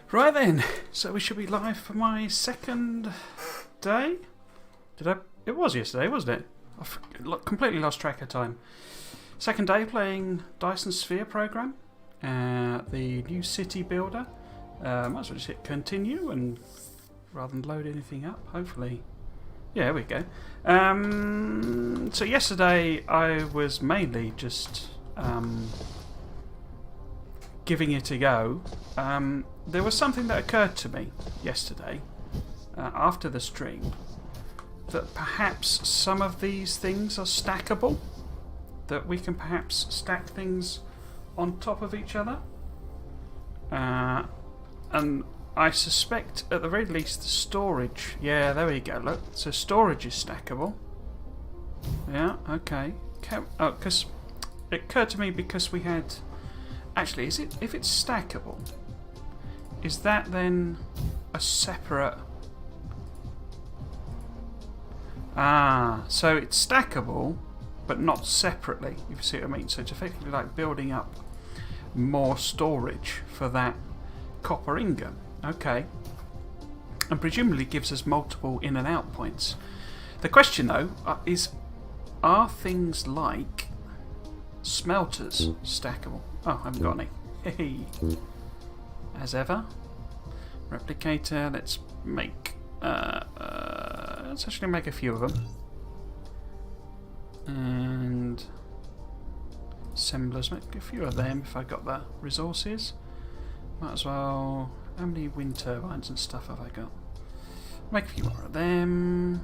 Right then, so we should be live for my second day. It was yesterday, wasn't it? I completely lost track of time. Second day playing Dyson Sphere Program, the new city builder. Might as well just hit continue and rather than load anything up. Hopefully, yeah, there we go. So yesterday I was mainly just giving it a go. There was something that occurred to me yesterday after the stream that perhaps some of these things are stackable, that we can perhaps stack things on top of each other, and I suspect at the very least the storage, yeah, there we go, look, so storage is stackable. Yeah, okay. Oh, because it occurred to me because we had, actually, is it, if it's stackable, is that then a separate... so it's stackable, but not separately, if you see what I mean. So it's effectively like building up more storage for that copper ingot. Okay. And presumably gives us multiple in and out points. The question, though, is, are things like smelters stackable? Oh, I haven't got any. Hey. As ever. Replicator, let's make... let's actually make a few of them. And... assemblers, make a few of them if I got the resources. Might as well... how many wind turbines and stuff have I got? Make a few more of them.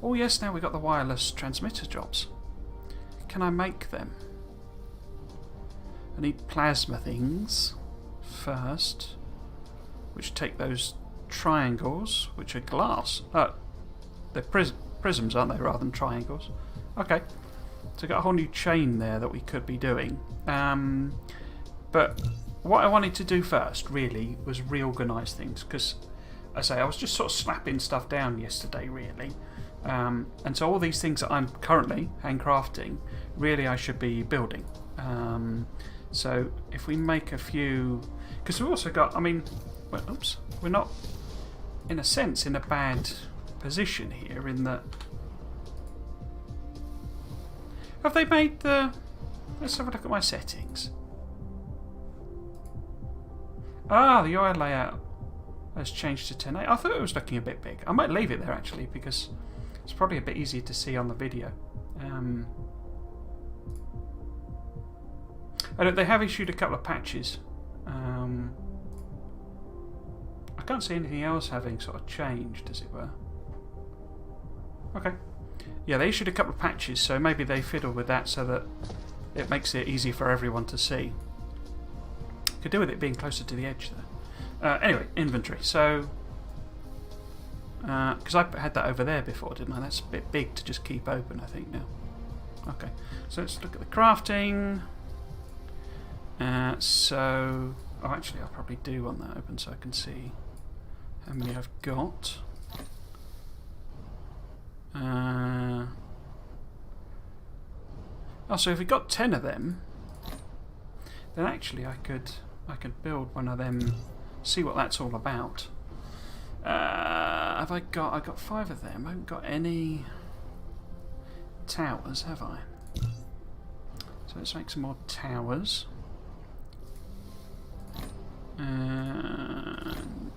Oh yes, now we've got the wireless transmitter jobs. Can I make them? I need plasma things first, which take those triangles, which are glass. They're prisms, aren't they, rather than triangles? Okay, so we've got a whole new chain there that we could be doing. But what I wanted to do first, really, was reorganise things, because, I say, I was just sort of slapping stuff down yesterday, really. And so all these things that I'm currently handcrafting, really I should be building. So if we make a few... because we've also got, I mean... well, oops, we're not, in a sense, in a bad position here, in that... have they made the... let's have a look at my settings. Ah, the UI layout has changed to 10.8. I thought it was looking a bit big. I might leave it there, actually, because it's probably a bit easier to see on the video. They have issued a couple of patches. I can't see anything else having sort of changed, as it were. Okay. Yeah, they issued a couple of patches, so maybe they fiddle with that so that it makes it easy for everyone to see. Could do with it being closer to the edge, though. Anyway, inventory. So, because I had that over there before, didn't I? That's a bit big to just keep open, I think, now. Okay, so let's look at the crafting. So, oh, actually, I'll probably do want that open so I can see how many I've got. Oh, so if we got 10 of them, then actually I could build one of them. See what that's all about. Have I got? I got 5 of them. I haven't got any towers, have I? So let's make some more towers. And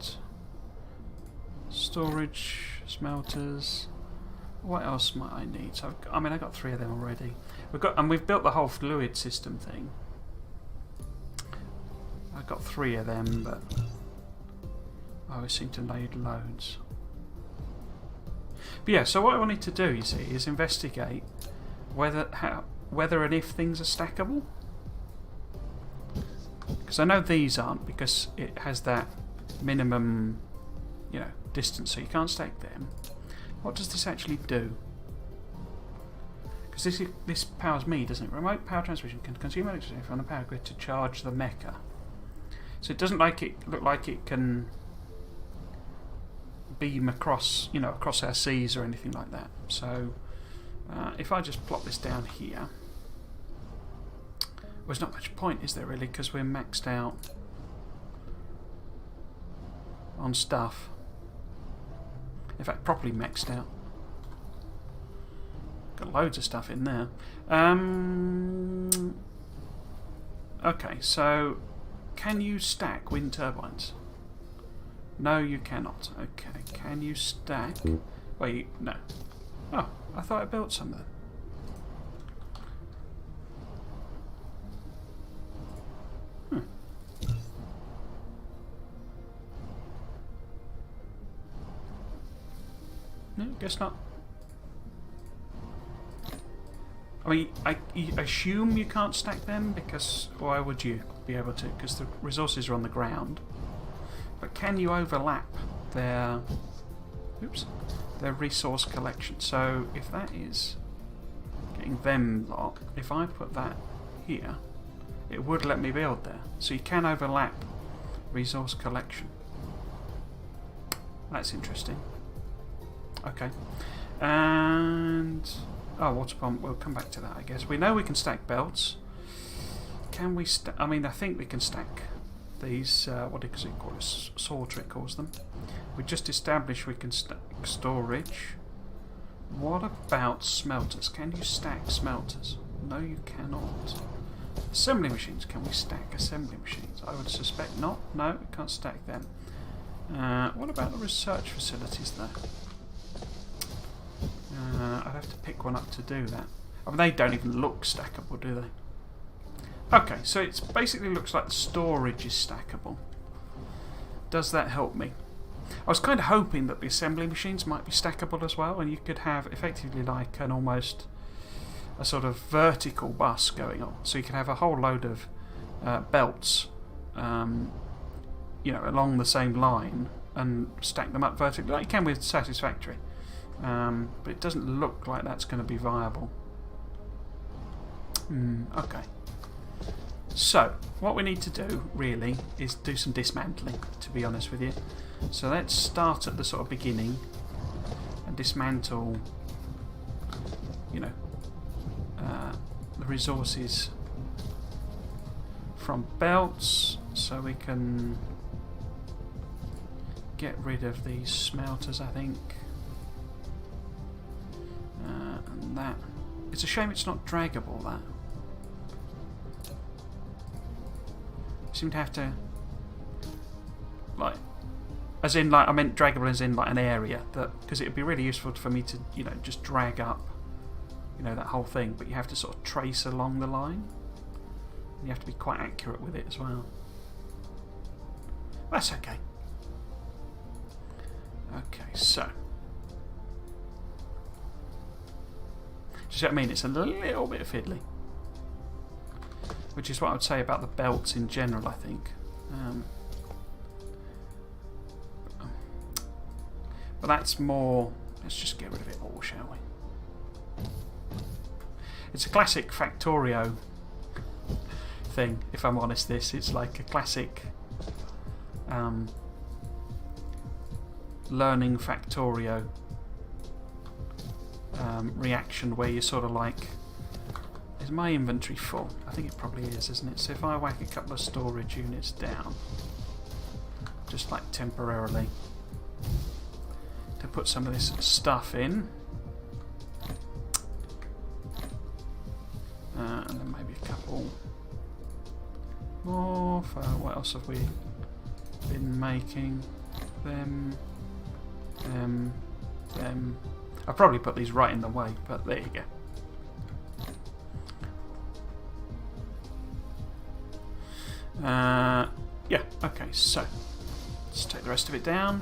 storage, smelters. What else might I need? So I mean, I got 3 of them already. We've built the whole fluid system thing. I got 3 of them, but I always seem to need loads. But yeah, so what I wanted to do, you see, is investigate whether and if things are stackable. Because I know these aren't, because it has that minimum, distance, so you can't stack them. What does this actually do? Because this powers me, doesn't it? Remote power transmission can consume electricity from the power grid to charge the mecha. So it doesn't look like it can beam across, across our seas or anything like that. So if I just plop this down here, well, there's not much point, is there, really? Because we're maxed out on stuff. In fact, properly maxed out. Got loads of stuff in there. Okay, so can you stack wind turbines? No, you cannot. Okay, can you stack? Wait, no. Oh, I thought I built some there. No, guess not. I mean, I assume you can't stack them because why would you be able to? Because the resources are on the ground. But can you overlap their resource collection? So if that is getting them lot, if I put that here, it would let me build there. So you can overlap resource collection. That's interesting. Okay. And oh, water pump, we'll come back to that, I guess. We know we can stack belts. Can we stack? I mean, I think we can stack these, what does it call it? Sorter, it calls them. We just established we can stack storage. What about smelters? Can you stack smelters? No, you cannot. Assembly machines, can we stack assembly machines? I would suspect not. No, we can't stack them. What about the research facilities there? I'd have to pick one up to do that. I mean, they don't even look stackable, do they? Okay, so it basically looks like the storage is stackable. Does that help me? I was kind of hoping that the assembly machines might be stackable as well, and you could have effectively like an almost a sort of vertical bus going on. So you can have a whole load of belts, you know, along the same line and stack them up vertically, like you can with Satisfactory. But it doesn't look like that's going to be viable. Okay. So, what we need to do, really, is do some dismantling, to be honest with you. So let's start at the sort of beginning and dismantle, you know, the resources from belts, so we can get rid of these smelters, I think. And that. It's a shame it's not draggable, that. You seem to have to, like, as in, like, I meant draggable as in, like, an area, that, because it would be really useful for me to, you know, just drag up, you know, that whole thing, but you have to sort of trace along the line. And you have to be quite accurate with it as well. That's okay. Okay, so. Do you see what I mean? It's a little bit fiddly. Which is what I would say about the belts in general, I think. But that's more... Let's just get rid of it all, shall we? It's a classic Factorio thing, if I'm honest. It's like a classic learning Factorio reaction where you're sort of like, is my inventory full? I think it probably is, isn't it? So if I whack a couple of storage units down, just like temporarily, to put some of this stuff in, and then maybe a couple more for, what else have we been making? Them. I'll probably put these right in the way, but there you go. Yeah, okay, so let's take the rest of it down.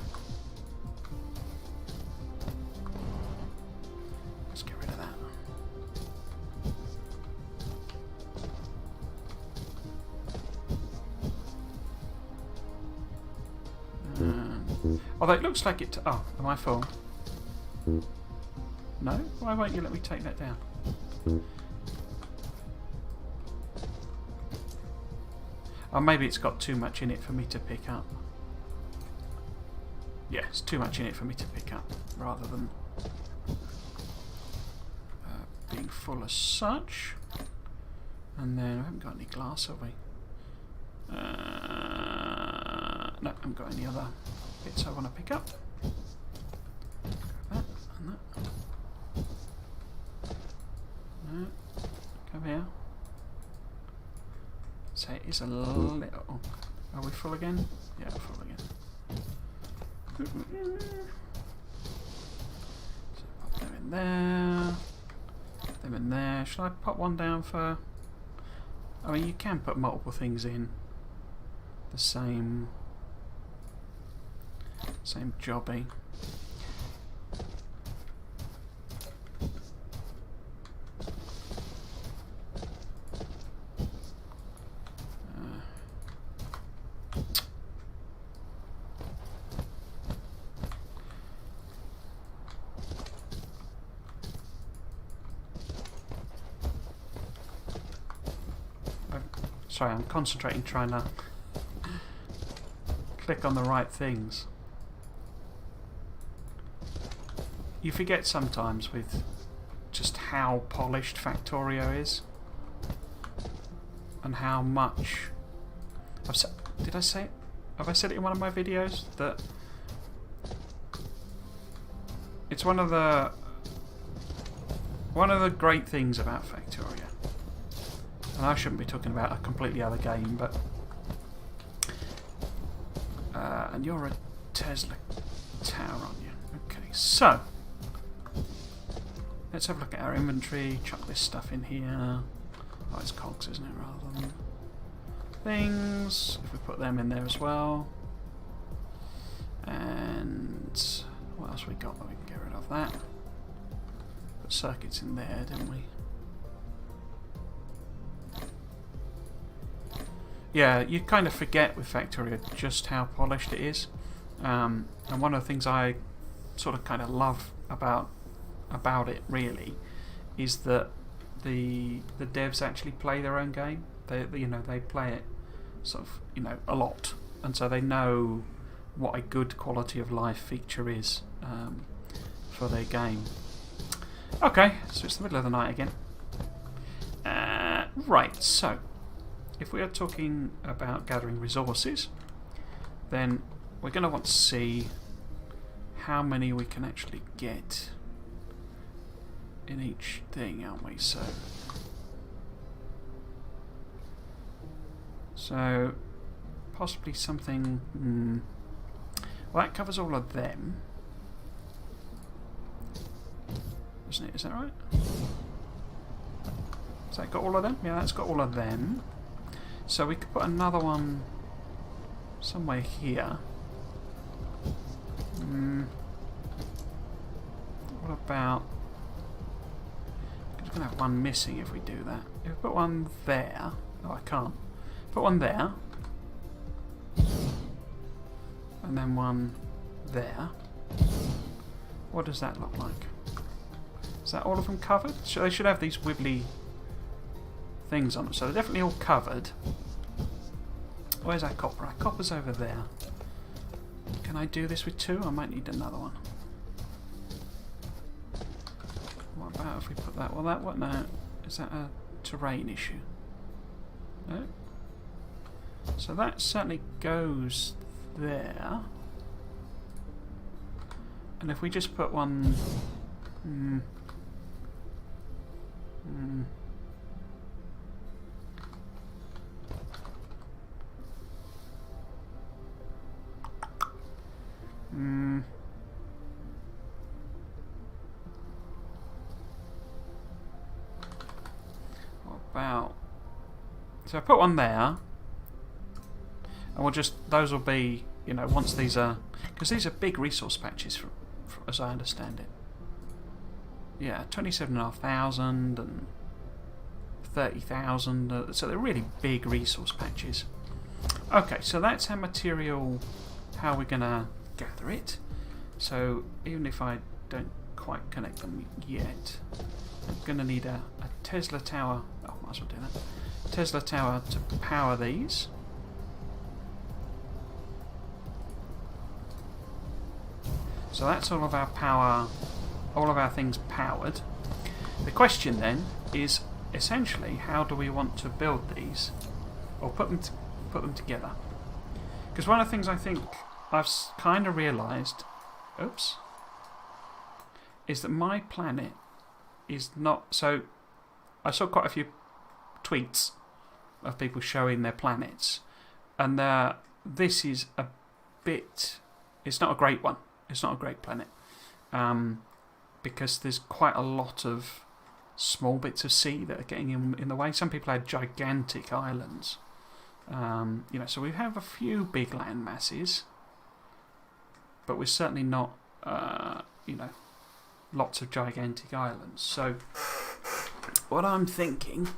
Let's get rid of that. Although it looks like it... Oh, am I full? No? Why won't you let me take that down? Oh, maybe it's got too much in it for me to pick up. Yeah, it's too much in it for me to pick up, rather than being full as such. And then, I haven't got any glass, have we? No, I haven't got any other bits I want to pick up. That and that. No, come here. So it is a little... Are we full again? Yeah, we're full again. So pop them in there. Put them in there. Should I pop one down for... I mean, you can put multiple things in the same jobby. Sorry, I'm concentrating trying to click on the right things. You forget sometimes with just how polished Factorio is and how much... Did I say it? Have I said it in one of my videos? That it's one of the great things about Factorio. And I shouldn't be talking about a completely other game, but... and you're a Tesla tower, aren't you? Okay, so... let's have a look at our inventory, chuck this stuff in here. Oh, it's cogs, isn't it, rather than things. If we put them in there as well. And... what else we got that we can get rid of that? Put circuits in there, didn't we? Yeah, you kind of forget with Factorio just how polished it is, and one of the things I sort of kind of love about it really is that the devs actually play their own game. They play it sort of a lot, and so they know what a good quality of life feature is for their game. Okay, so it's the middle of the night again. Right, so. If we are talking about gathering resources, then we're going to want to see how many we can actually get in each thing, aren't we? So possibly something... well, that covers all of them, doesn't it? Is that right? Has that got all of them? Yeah, that's got all of them. So we could put another one somewhere here. What about... we're going to have one missing if we do that. If we put one there... oh, I can't. Put one there. And then one there. What does that look like? Is that all of them covered? So they should have these wibbly things on them. So they're definitely all covered. Where's our copper? Our copper's over there. Can I do this with two? I might need another one. What about if we put that... well, that... what? No. Is that a terrain issue? No? So that certainly goes there. And if we just put one... what about... so I put one there, and we'll just... those will be, once these are... because these are big resource patches, for as I understand it. Yeah, 27,500 and 30,000, so they're really big resource patches. Okay, so that's our material, how we're going to gather it. So even if I don't quite connect them yet, I'm going to need a Tesla tower. Oh, might as well do that. Tesla tower to power these. So that's all of our power, all of our things powered. The question then is essentially, how do we want to build these, or put them together? Because one of the things I think I've kind of realised, oops, is that my planet is not... So, I saw quite a few tweets of people showing their planets, and this is a bit... It's not a great one. It's not a great planet. Because there's quite a lot of small bits of sea that are getting in the way. Some people had gigantic islands. So we have a few big land masses, but we're certainly not, lots of gigantic islands. So what I'm thinking,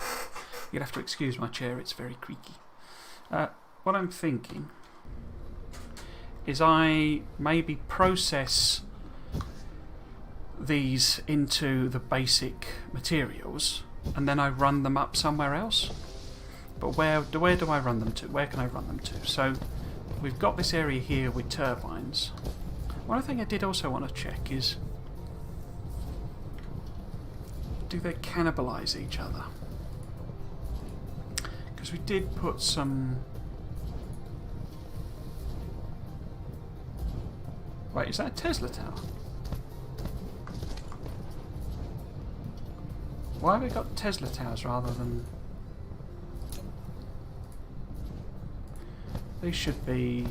you'll have to excuse my chair, it's very creaky. What I'm thinking is I maybe process these into the basic materials and then I run them up somewhere else. But where do I run them to? Where can I run them to? So we've got this area here with turbines. One thing I did also want to check is, do they cannibalize each other? Because we did put some... Wait, is that a Tesla tower? Why have we got Tesla towers rather than... They should be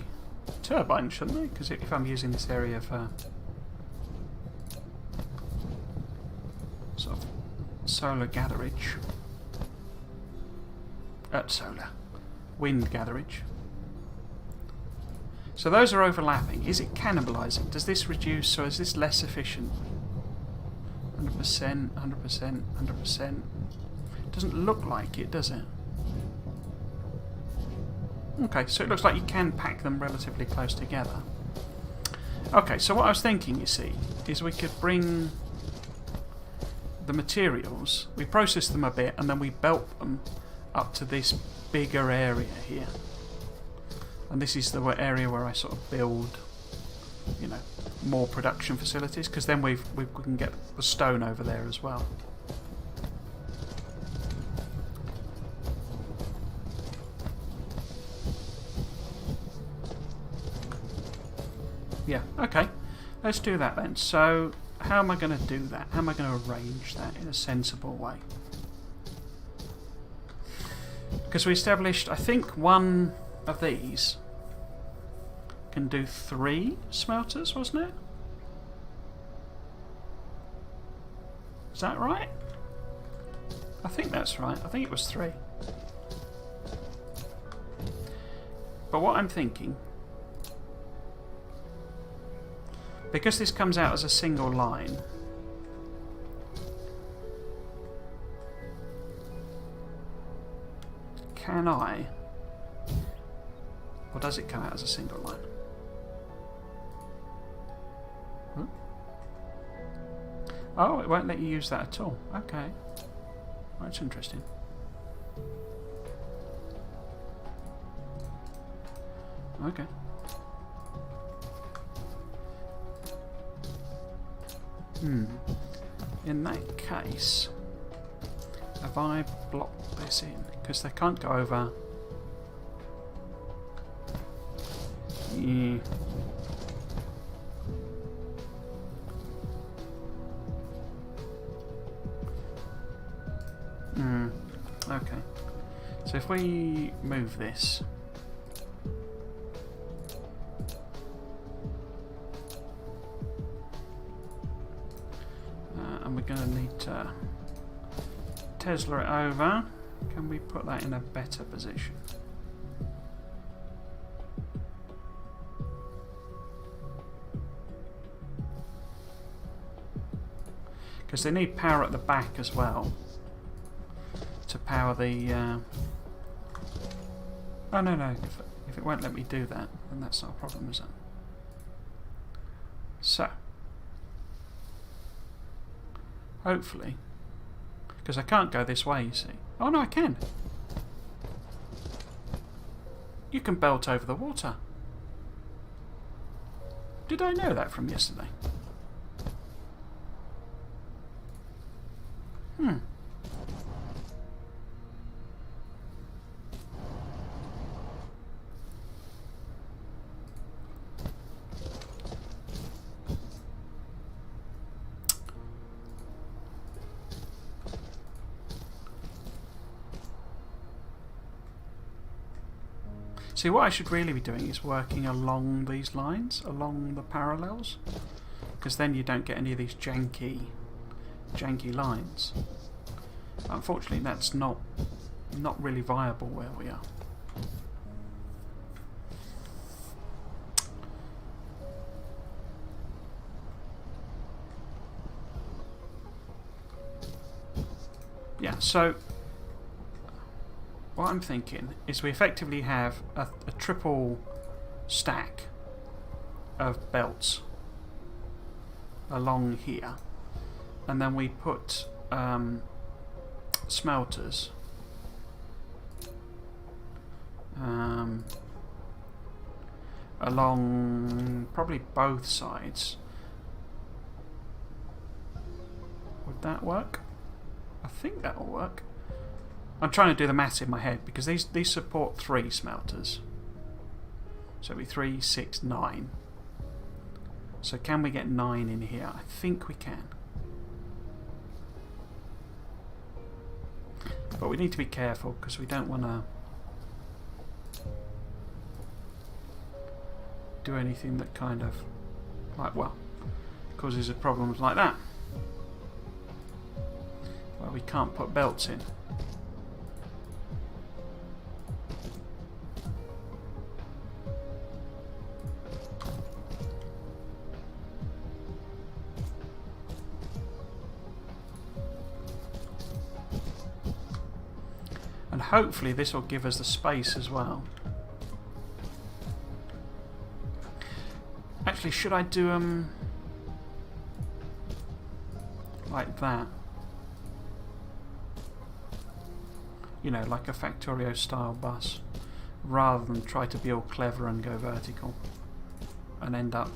turbines, shouldn't they? Because if I'm using this area for sort of solar gatherage... wind gatherage. So those are overlapping. Is it cannibalizing? Does this reduce, or is this less efficient? 100%, 100%, 100%. Doesn't look like it, does it? Okay, so it looks like you can pack them relatively close together. Okay, so what I was thinking, you see, is we could bring the materials, we process them a bit, and then we belt them up to this bigger area here. And this is the area where I sort of build, more production facilities, because then we can get the stone over there as well. Yeah, okay. Let's do that then. So, how am I going to do that? How am I going to arrange that in a sensible way? Because we established, I think, one of these can do 3 smelters, wasn't it? Is that right? I think that's right. I think it was 3. But what I'm thinking, because this comes out as a single line, can I, or does it come out as a single line? Huh? Oh, it won't let you use that at all. Okay. That's interesting. Okay. In that case, have I blocked this in? Because they can't go over. Yeah. Okay. So if we move this. And we're going to need to Tesla it over. Can we put that in a better position? Because they need power at the back as well to power the... Oh no, if it won't let me do that, then that's not a problem, is it? So, hopefully, because I can't go this way, you see. Oh no, I can. You can belt over the water. Did I know that from yesterday? See, what I should really be doing is working along these lines, along the parallels, because then you don't get any of these janky lines. Unfortunately, that's not really viable where we are. Yeah, so what I'm thinking is we effectively have a triple stack of belts along here, and then we put smelters along probably both sides. Would that work? I think that will work. I'm trying to do the maths in my head because these support 3 smelters. So it'll be 3, 6, 9. So can we get 9 in here? I think we can. But we need to be careful because we don't want to do anything that kind of, like, well, causes problems like that, where we can't put belts in. And hopefully this will give us the space as well. Actually, should I do them like that? You know, like a Factorio style bus, rather than try to be all clever and go vertical and end up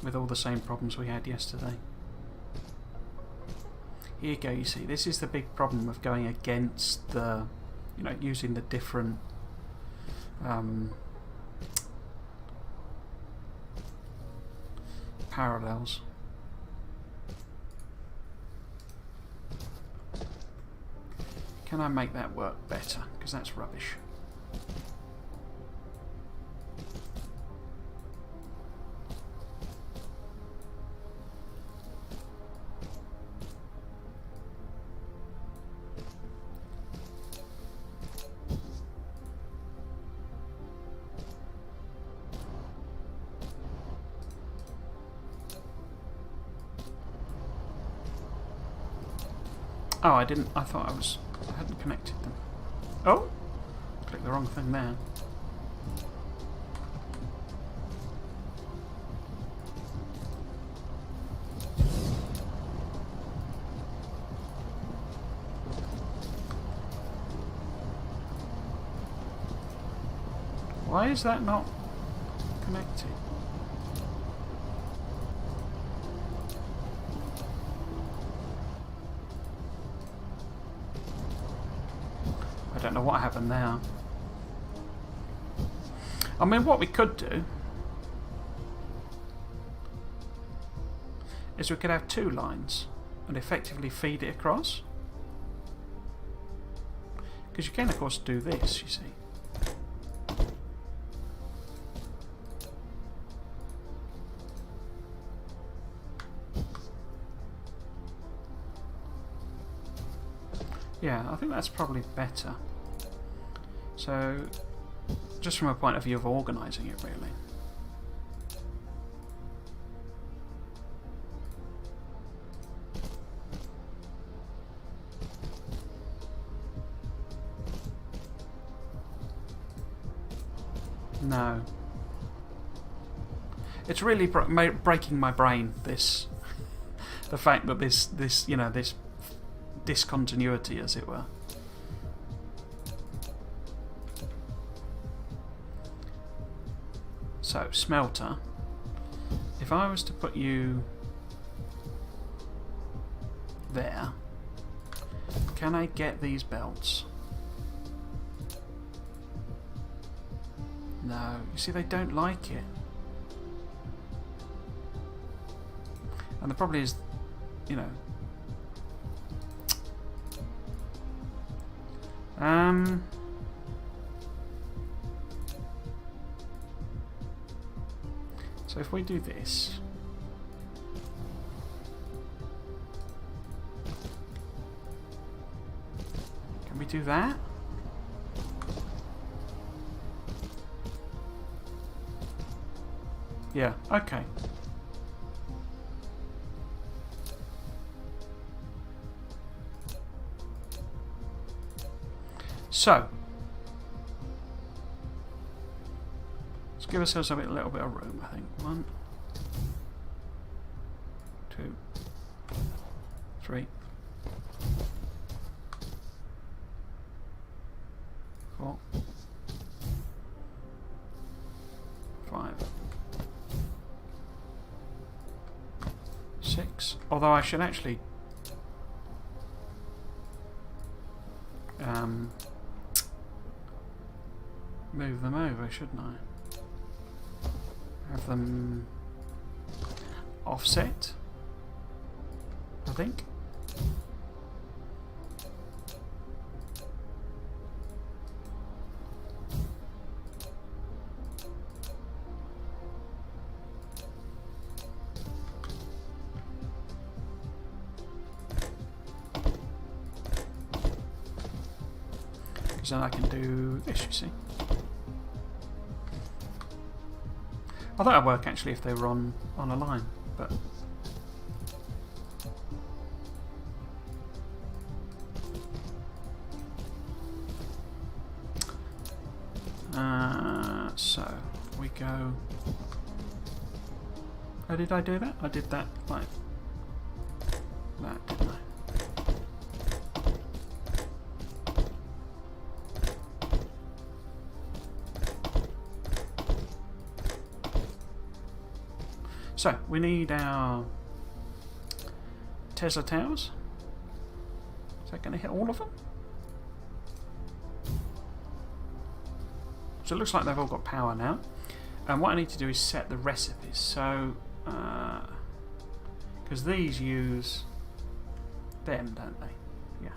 with all the same problems we had yesterday. Here you go, you see, this is the big problem of going against the, you know, using the different parallels. Can I make that work better? Because that's rubbish. Oh, I didn't. I thought I hadn't connected them. Oh! Clicked the wrong thing there. Why is that not connected? I don't know what happened there. I mean, what we could do is we could have 2 lines and effectively feed it across. Because you can, of course, do this, you see. Yeah, I think that's probably better. So, just from a point of view of organising it, really. No. It's really breaking my brain, this. The fact that this, you know, this discontinuity, as it were. So, smelter. If I was to put you there, can I get these belts? No. You see, they don't like it. And the problem is, you know, So if we do this, can we do that? Yeah, okay. So, let's give ourselves a little bit of room, I think. 1, 2, 3, 4, 5, 6. Although I should actually move them over, shouldn't I? Have them offset, I think. Because then I can do this, you see. I thought it'd work actually if they were on a line, but so we go. Oh, did I do that? I did that like that, didn't I? So, we need our Tesla towers. Is that going to hit all of them? So it looks like they've all got power now. And what I need to do is set the recipes. So, because these use them, don't they? Yeah.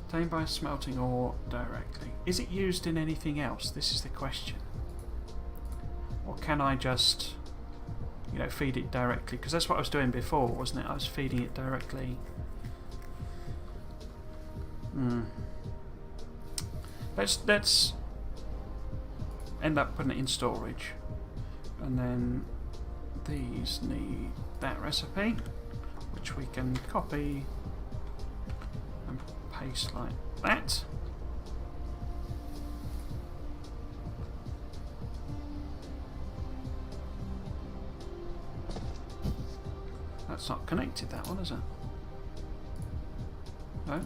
Obtained by smelting ore directly. Is it used in anything else? This is the question. Or can I just, you know, feed it directly? Because that's what I was doing before, wasn't it? I was feeding it directly. Let's end up putting it in storage. And then these need that recipe, which we can copy and paste like that. That's not connected, that one, is it? No?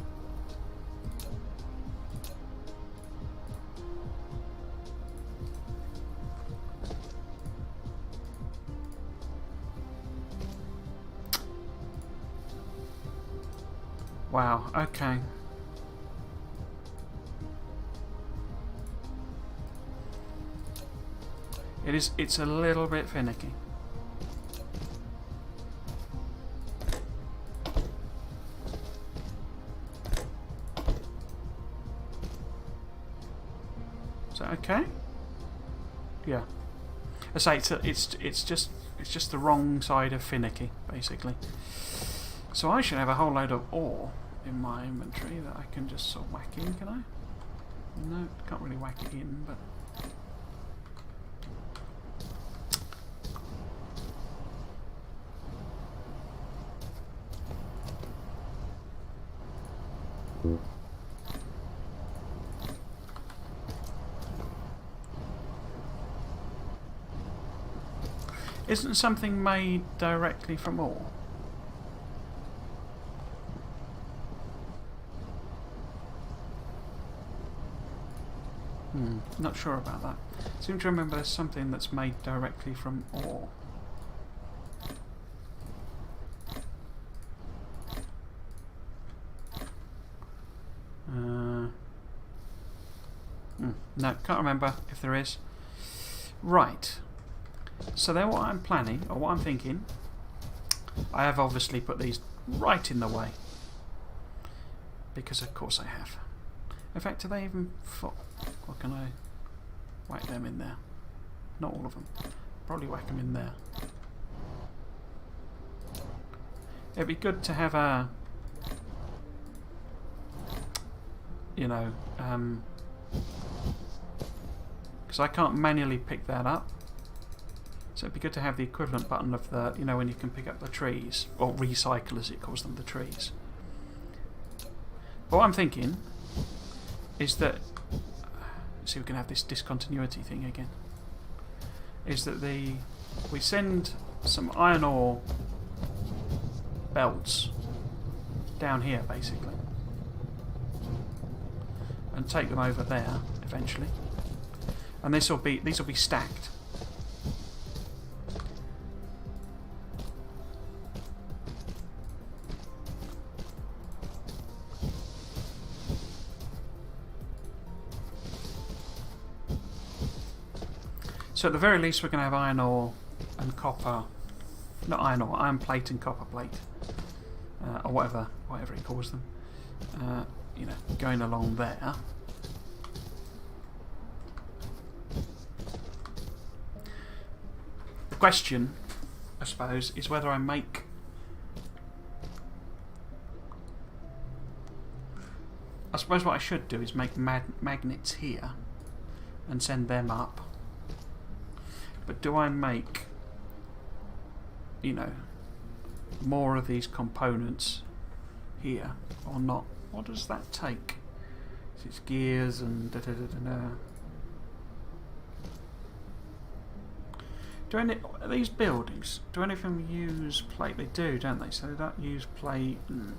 Wow, okay. It's a little bit finicky. Is that okay? Yeah. I say it's just the wrong side of finicky, basically. So I should have a whole load of ore in my inventory that I can just sort of whack in, can I? No, can't really whack it in, but isn't something made directly from ore? Not sure about that. I seem to remember there's something that's made directly from ore. No, can't remember if there is. Right. So then what I'm planning, or what I'm thinking, I have obviously put these right in the way. Because of course I have. In fact, do they even full? What can I... whack them in there. Not all of them. Probably whack them in there. It'd be good to have a, you know, because I can't manually pick that up. So it'd be good to have the equivalent button of the, you know, when you can pick up the trees, or recycle as it calls them, the trees. But what I'm thinking is that, see, we can have this discontinuity thing again, is that we send some iron ore belts down here basically and take them over there eventually, and these will be stacked. So at the very least we're going to have iron ore and copper, not iron ore, iron plate and copper plate, or whatever he calls them, you know, going along there. The question, I suppose, is whether I make I suppose what I should do is make magnets here and send them up. But do I make, you know, more of these components here or not? What does that take? It's gears and da da da da da. Do any of these buildings, do any of them use plate? They do, don't they? So they don't use plate and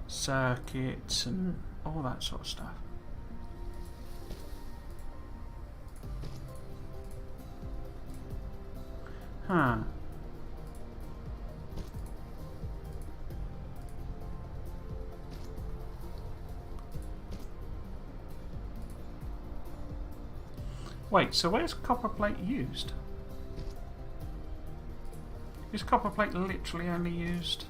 circuits and all that sort of stuff. Huh. Wait, so where's copper plate used? Is copper plate literally only used?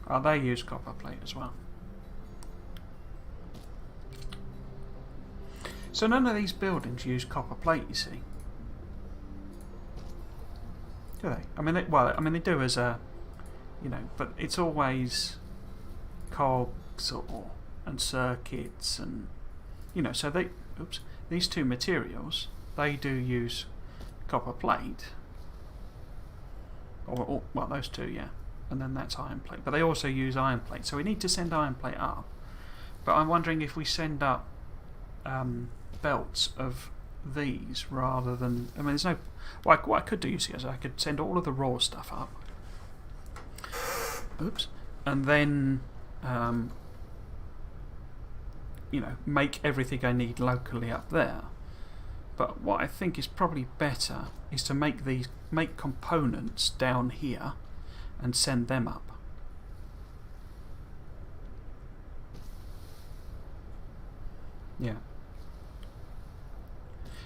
Oh, they use copper plate as well. So none of these buildings use copper plate, you see. Do they? I mean, they do as a, you know, but it's always cogs and circuits and, you know, so they, oops, these two materials, they do use copper plate. Or well, those two, yeah. And then that's iron plate. But they also use iron plate. So we need to send iron plate up. But I'm wondering if we send up belts of these rather than... I mean, there's no... What I could do, you see, is I could send all of the raw stuff up. Oops. And then, you know, make everything I need locally up there. But what I think is probably better is to make components down here and send them up. Yeah.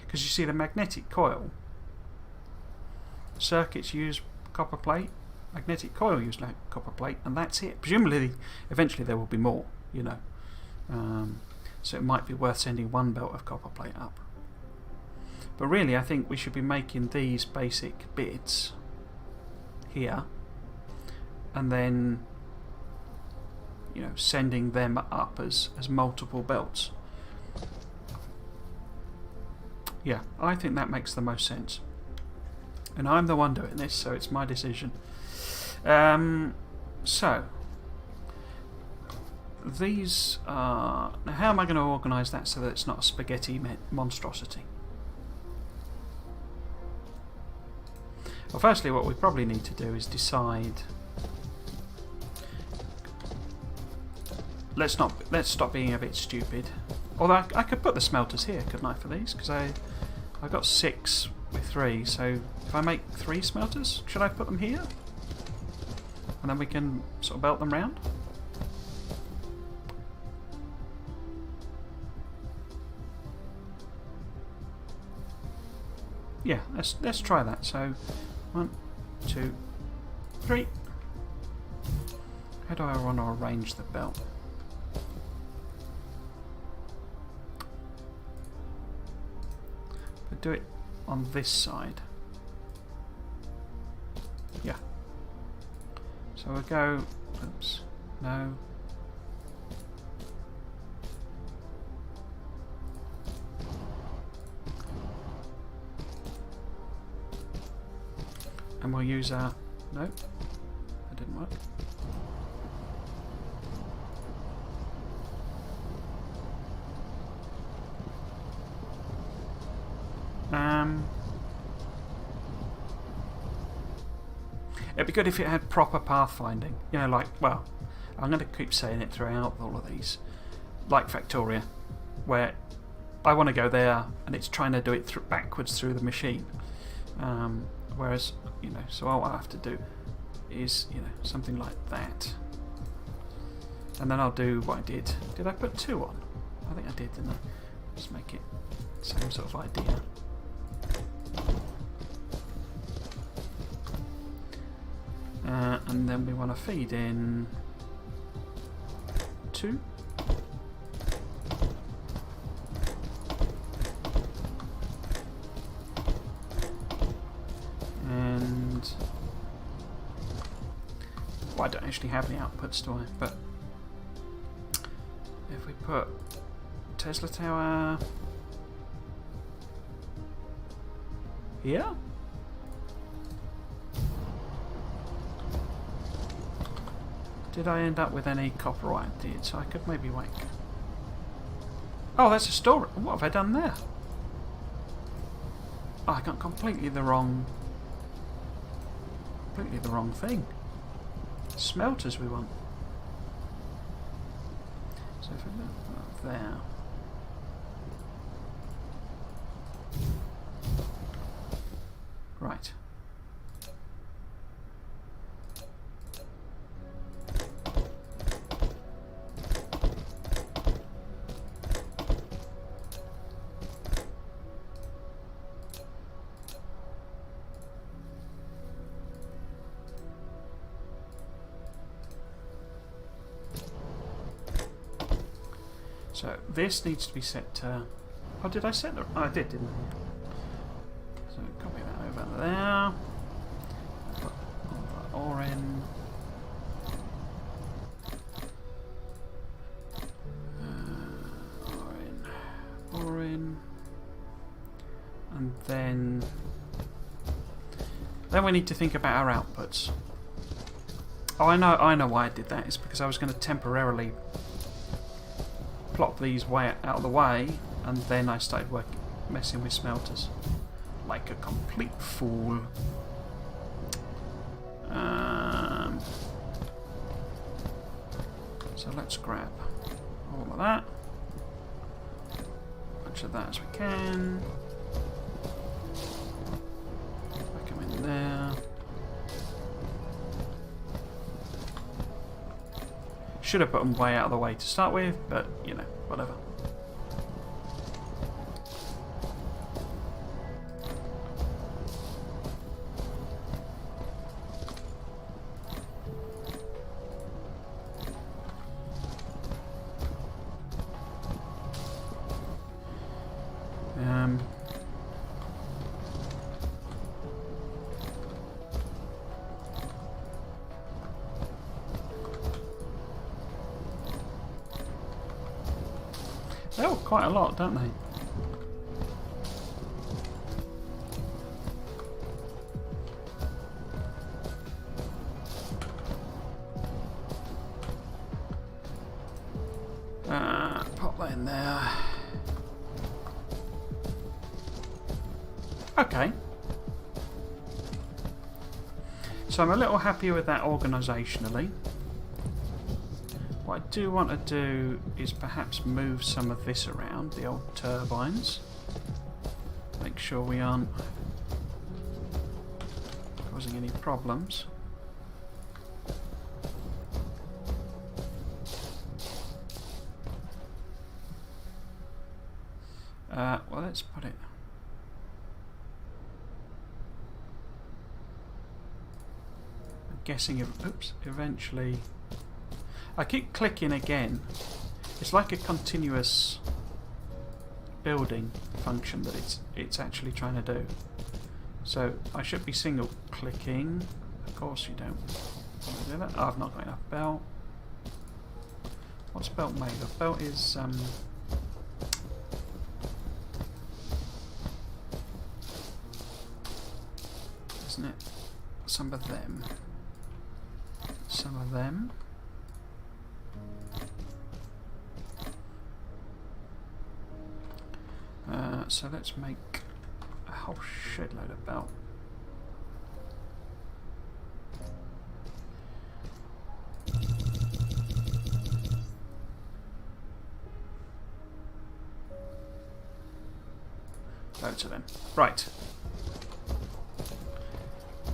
Because you see the magnetic coil, circuits use copper plate, magnetic coil use copper plate, and that's it. Presumably, eventually there will be more, you know. So it might be worth sending one belt of copper plate up. But really, I think we should be making these basic bits here, and then, you know, sending them up as multiple belts. Yeah, I think that makes the most sense. And I'm the one doing this, so it's my decision. So, these are... Now, how am I going to organise that so that it's not a spaghetti monstrosity? Well, firstly, what we probably need to do is decide... Let's stop being a bit stupid. Although I could put the smelters here, couldn't I, for these? Because I've got 6 with 3, so if I make 3 smelters, should I put them here? And then we can sort of belt them round? Yeah, let's try that. So 1, 2, 3. How do I want to arrange the belt? But do it on this side. Yeah. So we'll go. Oops. No. And we'll use our... No, that didn't work. It'd be good if it had proper pathfinding. You know, like, well, I'm going to keep saying it throughout all of these. Like Factoria, where I want to go there and it's trying to do it backwards through the machine. Whereas, you know, so all I have to do is, you know, something like that. And then I'll do what I did. Did I put 2 on? I think I did, didn't I? Just make it same sort of idea. And then we want to feed in 2. And well, I don't actually have any outputs, do I? But if we put Tesla Tower here. Did I end up with any copper? I did, so I could maybe whack. Oh, that's a story. What have I done there? Oh, I got completely the wrong thing. Smelters we want. So if we look up there. Right. So this needs to be set to... Oh, did I set the... Oh, I did, didn't I? So copy that over there. Put all the ore in. Ore in. And then we need to think about our outputs. Oh, I know why I did that. It's because I was going to temporarily plop these way out of the way, and then I started messing with smelters like a complete fool. So let's grab all of that, much of that as we can. Back them in there. Should have put them way out of the way to start with, but you know, whatever. They all quite a lot, don't they? Pop that in there. Okay. So I'm a little happier with that organisationally. What I do want to do is perhaps move some of this around, the old turbines. Make sure we aren't causing any problems. Well, let's put it... guessing, oops, eventually... I keep clicking again. It's like a continuous building function that it's actually trying to do. So I should be single clicking. Of course you don't want to do that. Oh, I've not got enough belt. What's belt made of? Belt is isn't it? Some of them. Some of them. So let's make a whole shitload of belt. Loads of them. Right.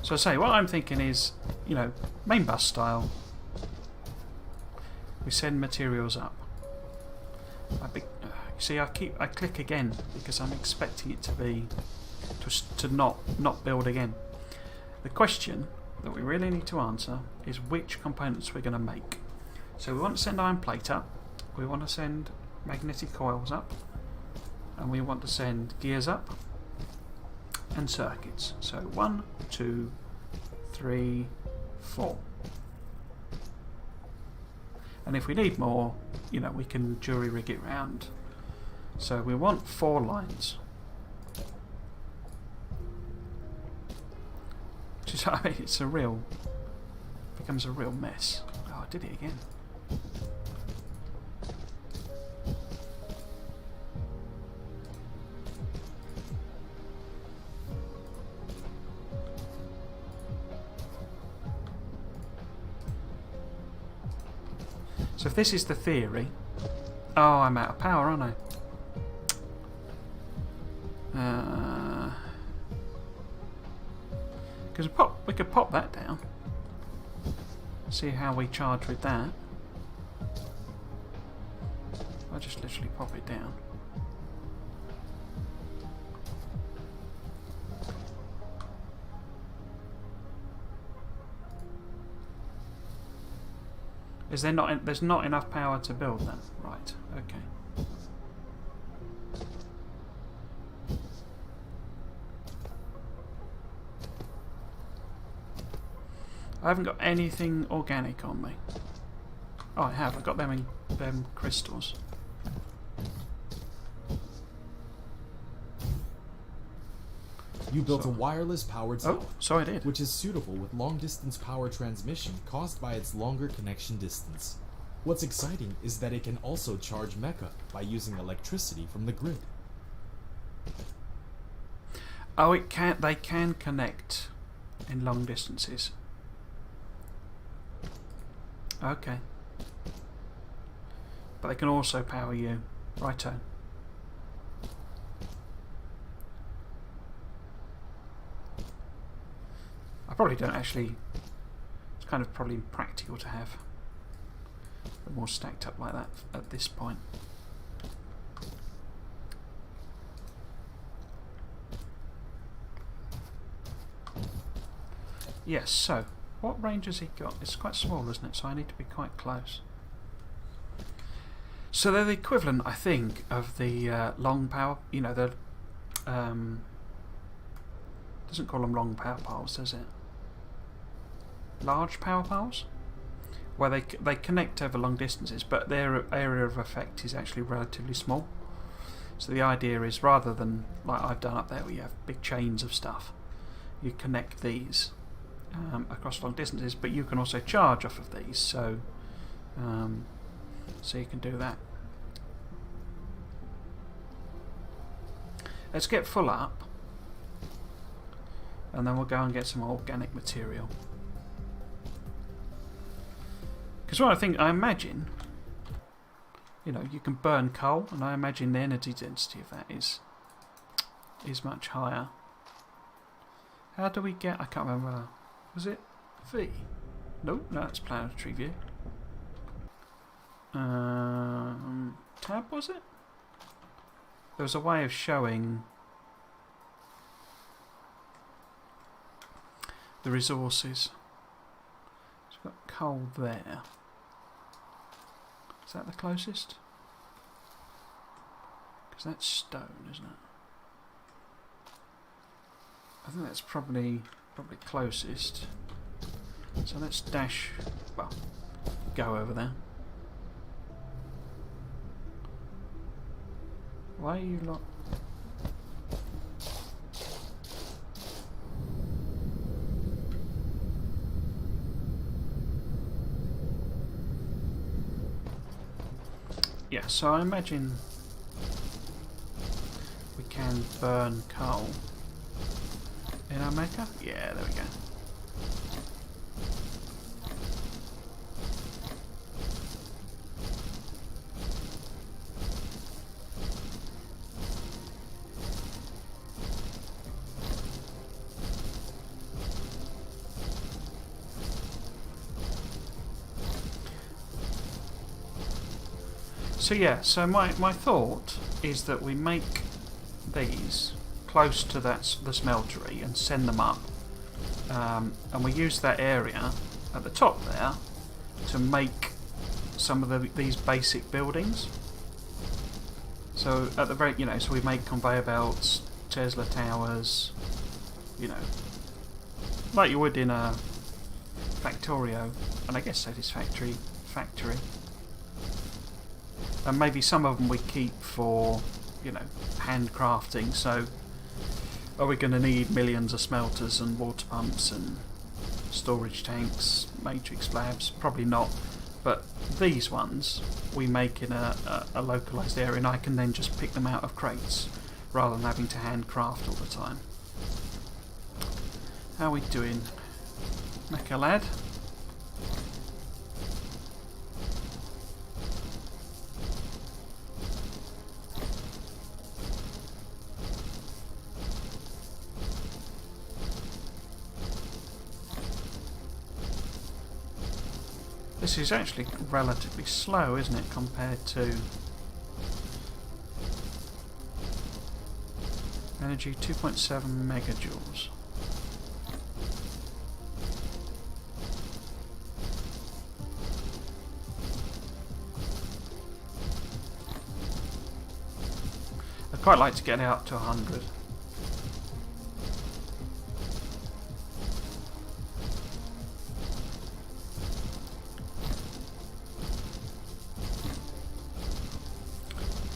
So I say, what I'm thinking is, you know, main bus style. We send materials up. You see, I click again because I'm expecting it to be to not build again. The question that we really need to answer is which components we're going to make. So we want to send iron plate up, we want to send magnetic coils up, and we want to send gears up and circuits. So 1, 2, 3, 4. And if we need more, you know, we can jury rig it round. So we want 4 lines. Which is, I mean, it's a real, becomes a real mess. Oh, I did it again. So if this is the theory, oh, I'm out of power, aren't I? Because we could pop that down. See how we charge with that. I'll just literally pop it down. Is there not? There's not enough power to build that, right? Okay. I haven't got anything organic on me. Oh, I have. I've got them in them crystals. You built a wireless powered cell. Oh, so I did. Which is suitable with long-distance power transmission caused by its longer connection distance. What's exciting is that it can also charge mecha by using electricity from the grid. Oh, it can. They can connect in long distances. Okay. But they can also power you. Righto. I probably don't actually... It's kind of probably impractical to have them more stacked up like that at this point. Yes, so... What range has he got? It's quite small, isn't it? So I need to be quite close. So they're the equivalent, I think, of the long power. You know, the doesn't call them long power poles, does it? Large power poles, where they connect over long distances, but their area of effect is actually relatively small. So the idea is, rather than like I've done up there, where you have big chains of stuff, you connect these across long distances, but you can also charge off of these, so so you can do that. Let's get full up, and then we'll go and get some organic material. Because what I imagine, you know, you can burn coal, and I imagine the energy density of that is much higher. How do we get? I can't remember. Was it V? No, that's planetary view. Tab, was it? There was a way of showing the resources. Got coal there. Is that the closest? Because that's stone, isn't it? I think that's probably closest. So let's dash, well, go over there. Why are you lot? Yeah, so I imagine we can burn coal in our mecha. Yeah, there we go. So yeah, so my thought is that we make these close to the smeltery and send them up, and we use that area at the top there to make some of these basic buildings. So at the very, so we make conveyor belts, Tesla towers, like you would in a Factorio, and I guess Satisfactory factory. And maybe some of them we keep for, handcrafting. So, are we going to need millions of smelters and water pumps and storage tanks, matrix slabs? Probably not. But these ones we make in a localized area, and I can then just pick them out of crates rather than having to handcraft all the time. How are we doing, Mecha lad? This is actually relatively slow, isn't it, compared to energy 2.7 megajoules. I'd quite like to get it up to 100.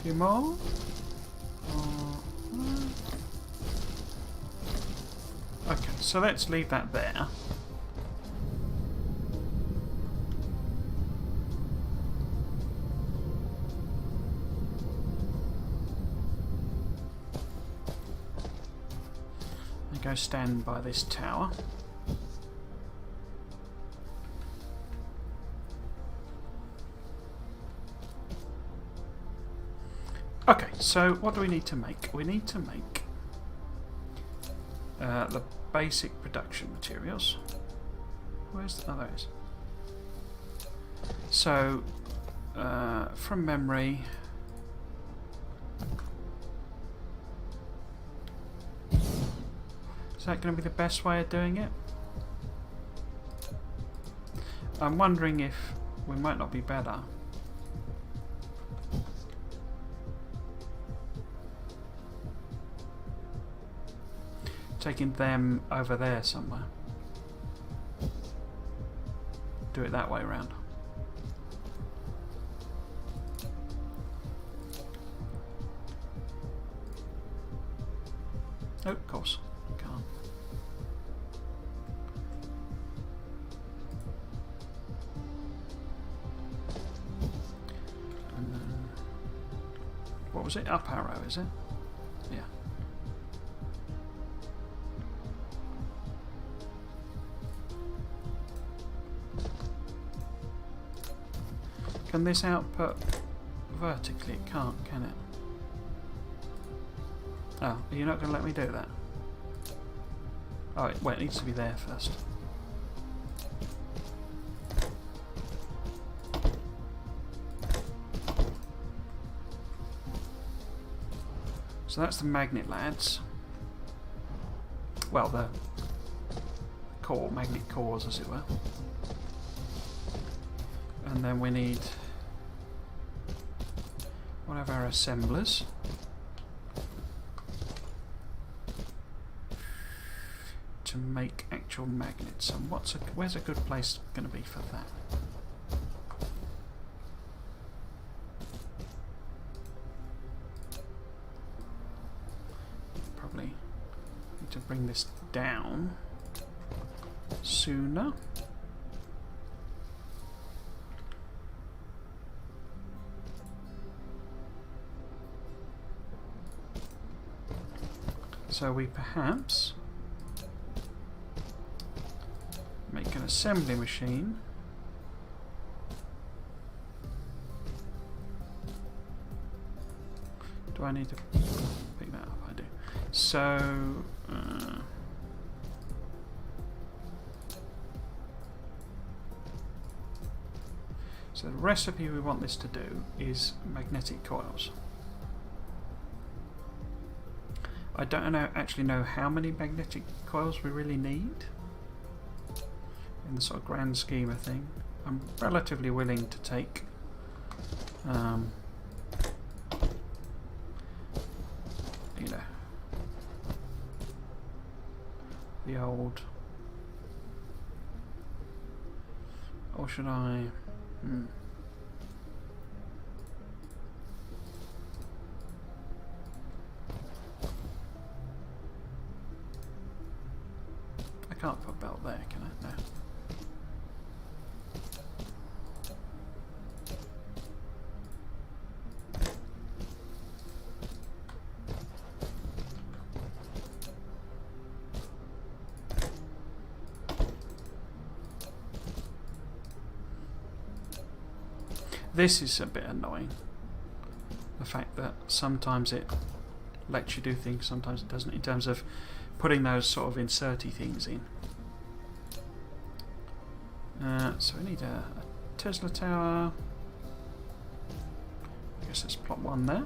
Few more. Okay, so let's leave that there. I go stand by this tower. Okay, so what do we need to make? We need to make the basic production materials. Where's the... oh, there it is. So, from memory... is that going to be the best way of doing it? I'm wondering if we might not be better taking them over there somewhere. Do it that way around. Oh, of course. Can't. And then, what was it? Up arrow, is it? Yeah. Can this output vertically? It can't, can it? Oh, are you not going to let me do that? Oh, well, it needs to be there first. So that's the magnet lads. Well, the core, magnet cores as it were. And then we need one of our assemblers. To make actual magnets. And where's a good place going to be for that? Probably need to bring this down sooner. So we perhaps make an assembly machine. Do I need to pick that up? I do. So so the recipe we want this to do is magnetic coils. I don't actually know how many magnetic coils we really need in the sort of grand scheme of thing. I'm relatively willing to take you know, the old, or should I I can't put a belt there, can I? No. This is a bit annoying. The fact that sometimes it lets you do things, sometimes it doesn't, in terms of putting those sort of inserty things in. So we need a Tesla tower. I guess let's plot one there.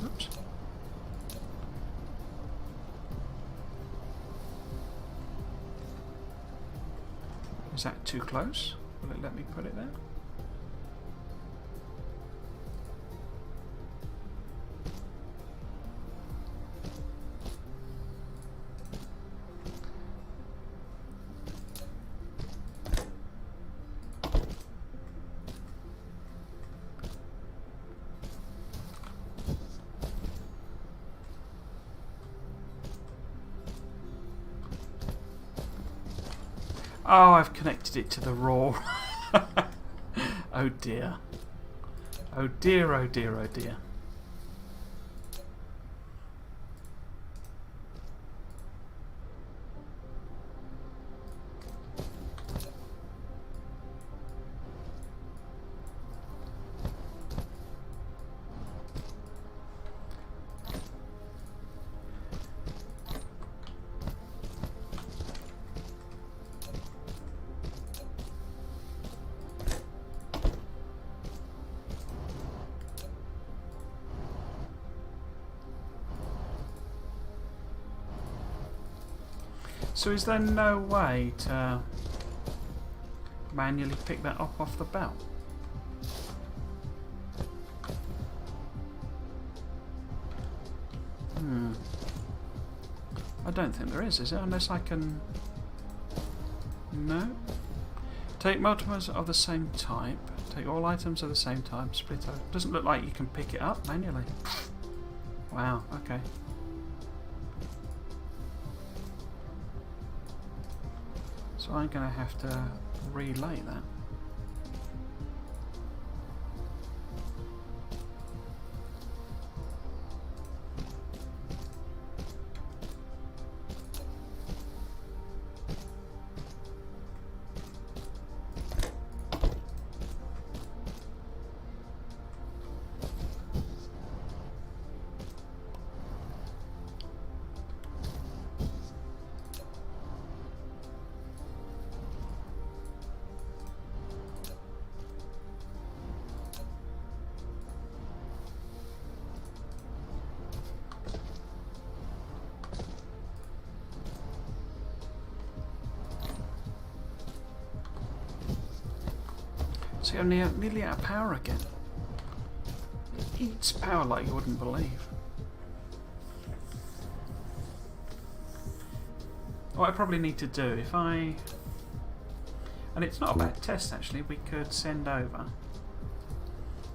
Oops. Is that too close? Will it let me put it there? Oh, I've connected it to the raw. Oh dear. Oh dear, oh dear, oh dear. So is there no way to manually pick that up off the belt? I don't think there is it? Unless I can... No? Take multiples of the same type. Take all items of the same type. Split out. Doesn't look like you can pick it up manually. Wow, okay. So I'm going to have to relay that. See, I'm nearly out of power again. It eats power like you wouldn't believe. What I probably need to do, if I... And it's not a bad test actually, we could send over.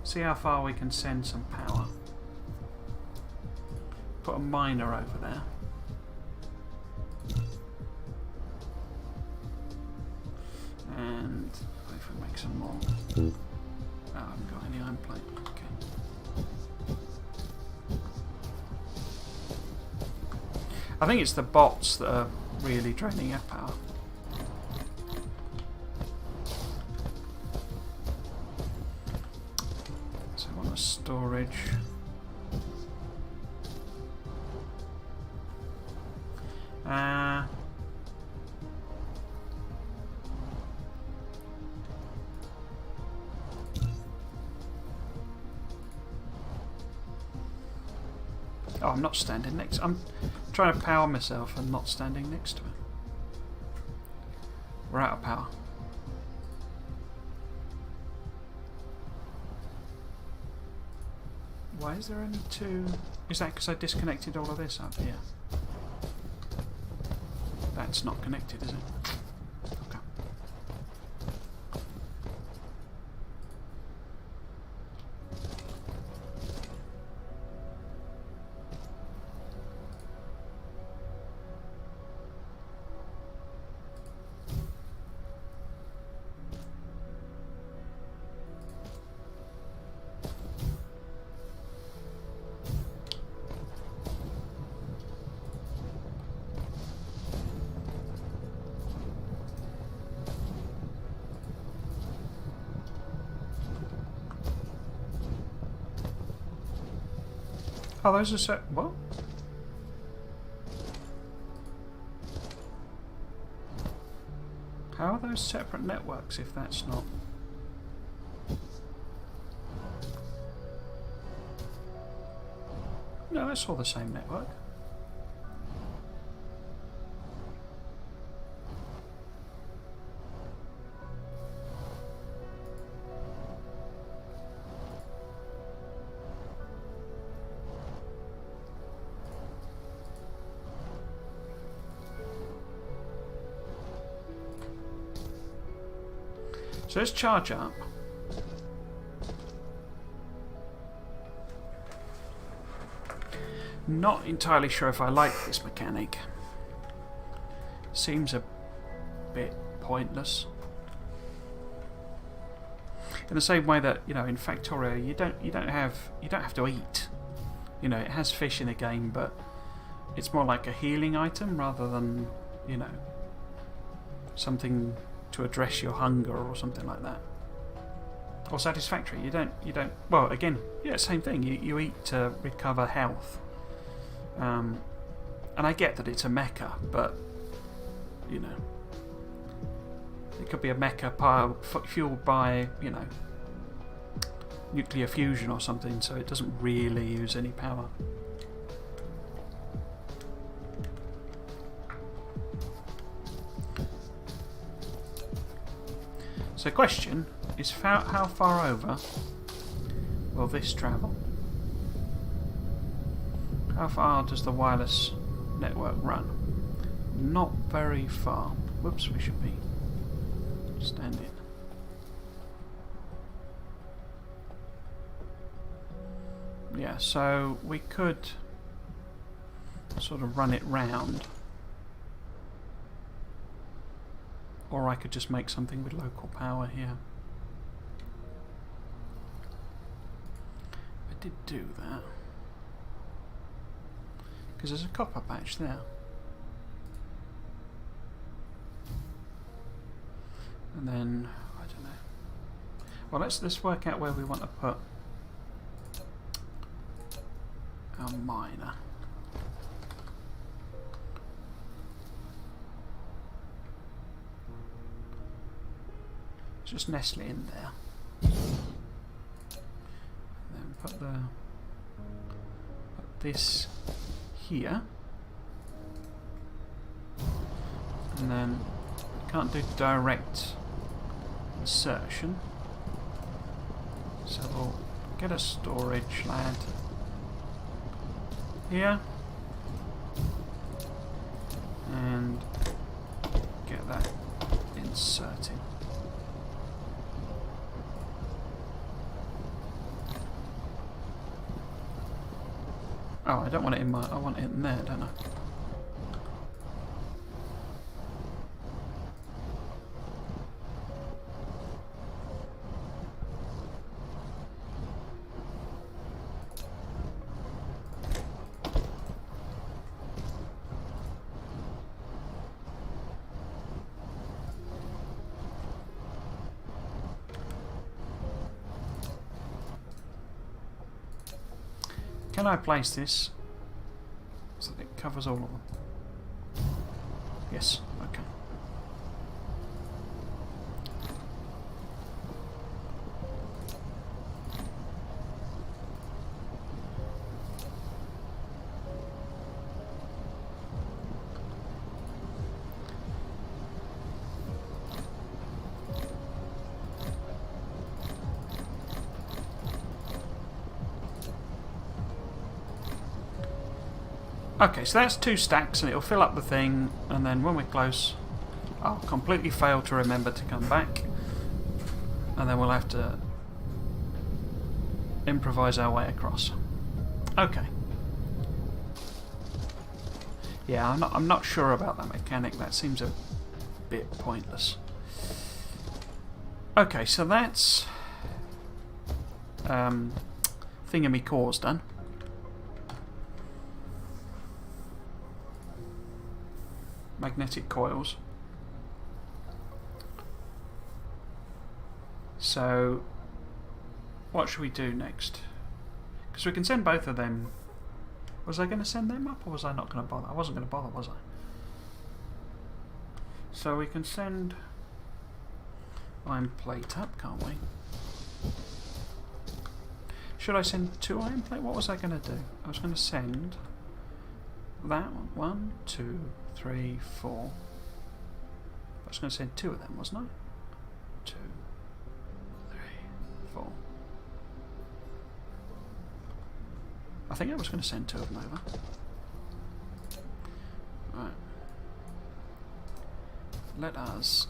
See how far we can send some power. Put a miner over there. And if we make some more. Oh, I haven't got any iron plate. Okay. I think it's the bots that are really draining our power. So I want a storage. Oh, I'm not standing next. I'm trying to power myself and not standing next to it. We're out of power. Why is there only two? Is that because I disconnected all of this up here? That's not connected, is it? Okay. Oh, those are set. What? How are those separate networks if that's not? No, that's all the same network. So let's charge up. Not entirely sure if I like this mechanic. Seems a bit pointless. In the same way that, you know, in Factorio you don't have to eat. You know, it has fish in the game, but it's more like a healing item rather than, you know, something to address your hunger or something like that. Or satisfactory. You don't. Well, again, yeah, same thing. You eat to recover health. And I get that it's a mecha, but you know, it could be a mecha fueled by, you know, nuclear fusion or something, so it doesn't really use any power. So the question is how far over will this travel? How far does the wireless network run? Not very far. Whoops, we should be standing. Yeah, so we could sort of run it round. Or I could just make something with local power here. I did do that. Because there's a copper patch there. And then, I don't know. Well, let's work out where we want to put our miner. Just nestle in there. And then put this here. And then can't do direct insertion. So we'll get a storage lad here. And get that inserted. Oh, I don't want it in my... I want it in there, don't I? Can I place this so that it covers all of them? Yes, okay. Okay, so that's 2 stacks and it'll fill up the thing, and then when we're close I'll completely fail to remember to come back, and then we'll have to improvise our way across. Okay. Yeah, I'm not sure about that mechanic. That seems a bit pointless. Okay, so that's Thingamy Core's done. Magnetic coils. So what should we do next? Because we can send both of them. Was I going to send them up, or was I not going to bother? I wasn't going to bother, was I? So we can send iron plate up, can't we? Should I send 2 iron plate? What was I going to do? I was going to send that one. 1, 2, 3, 4. I was going to send 2 of them, wasn't I? 2, 3, 4. I think I was going to send 2 of them over. Right. Let us...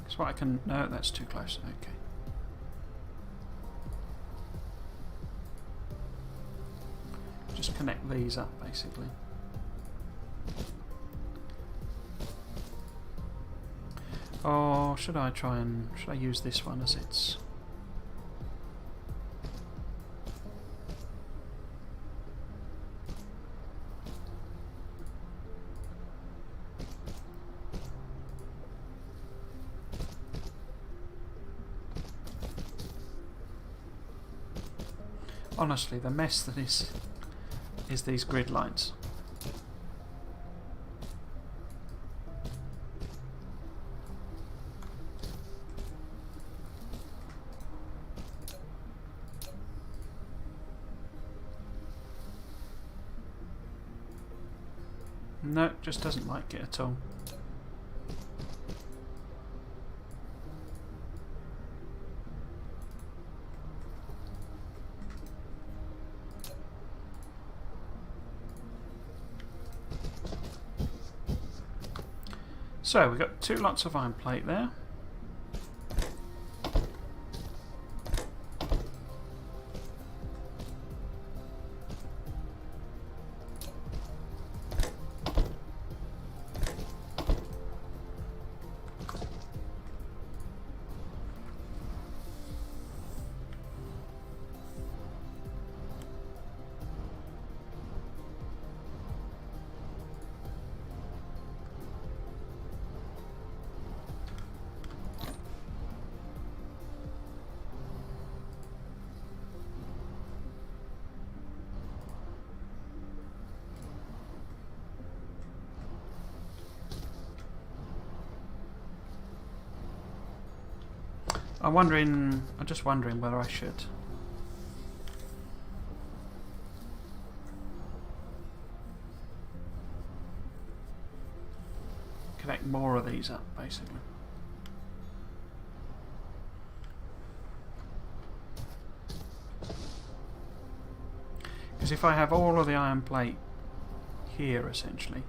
so I can... No, that's too close. Okay. Just connect these up, basically. Or should I try and... should I use this one as its... Honestly, the mess that is these grid lines. No, just doesn't like it at all. So we've got 2 lots of iron plate there. I'm just wondering whether I should. connect more of these up, basically. Because if I have all of the iron plate here, essentially,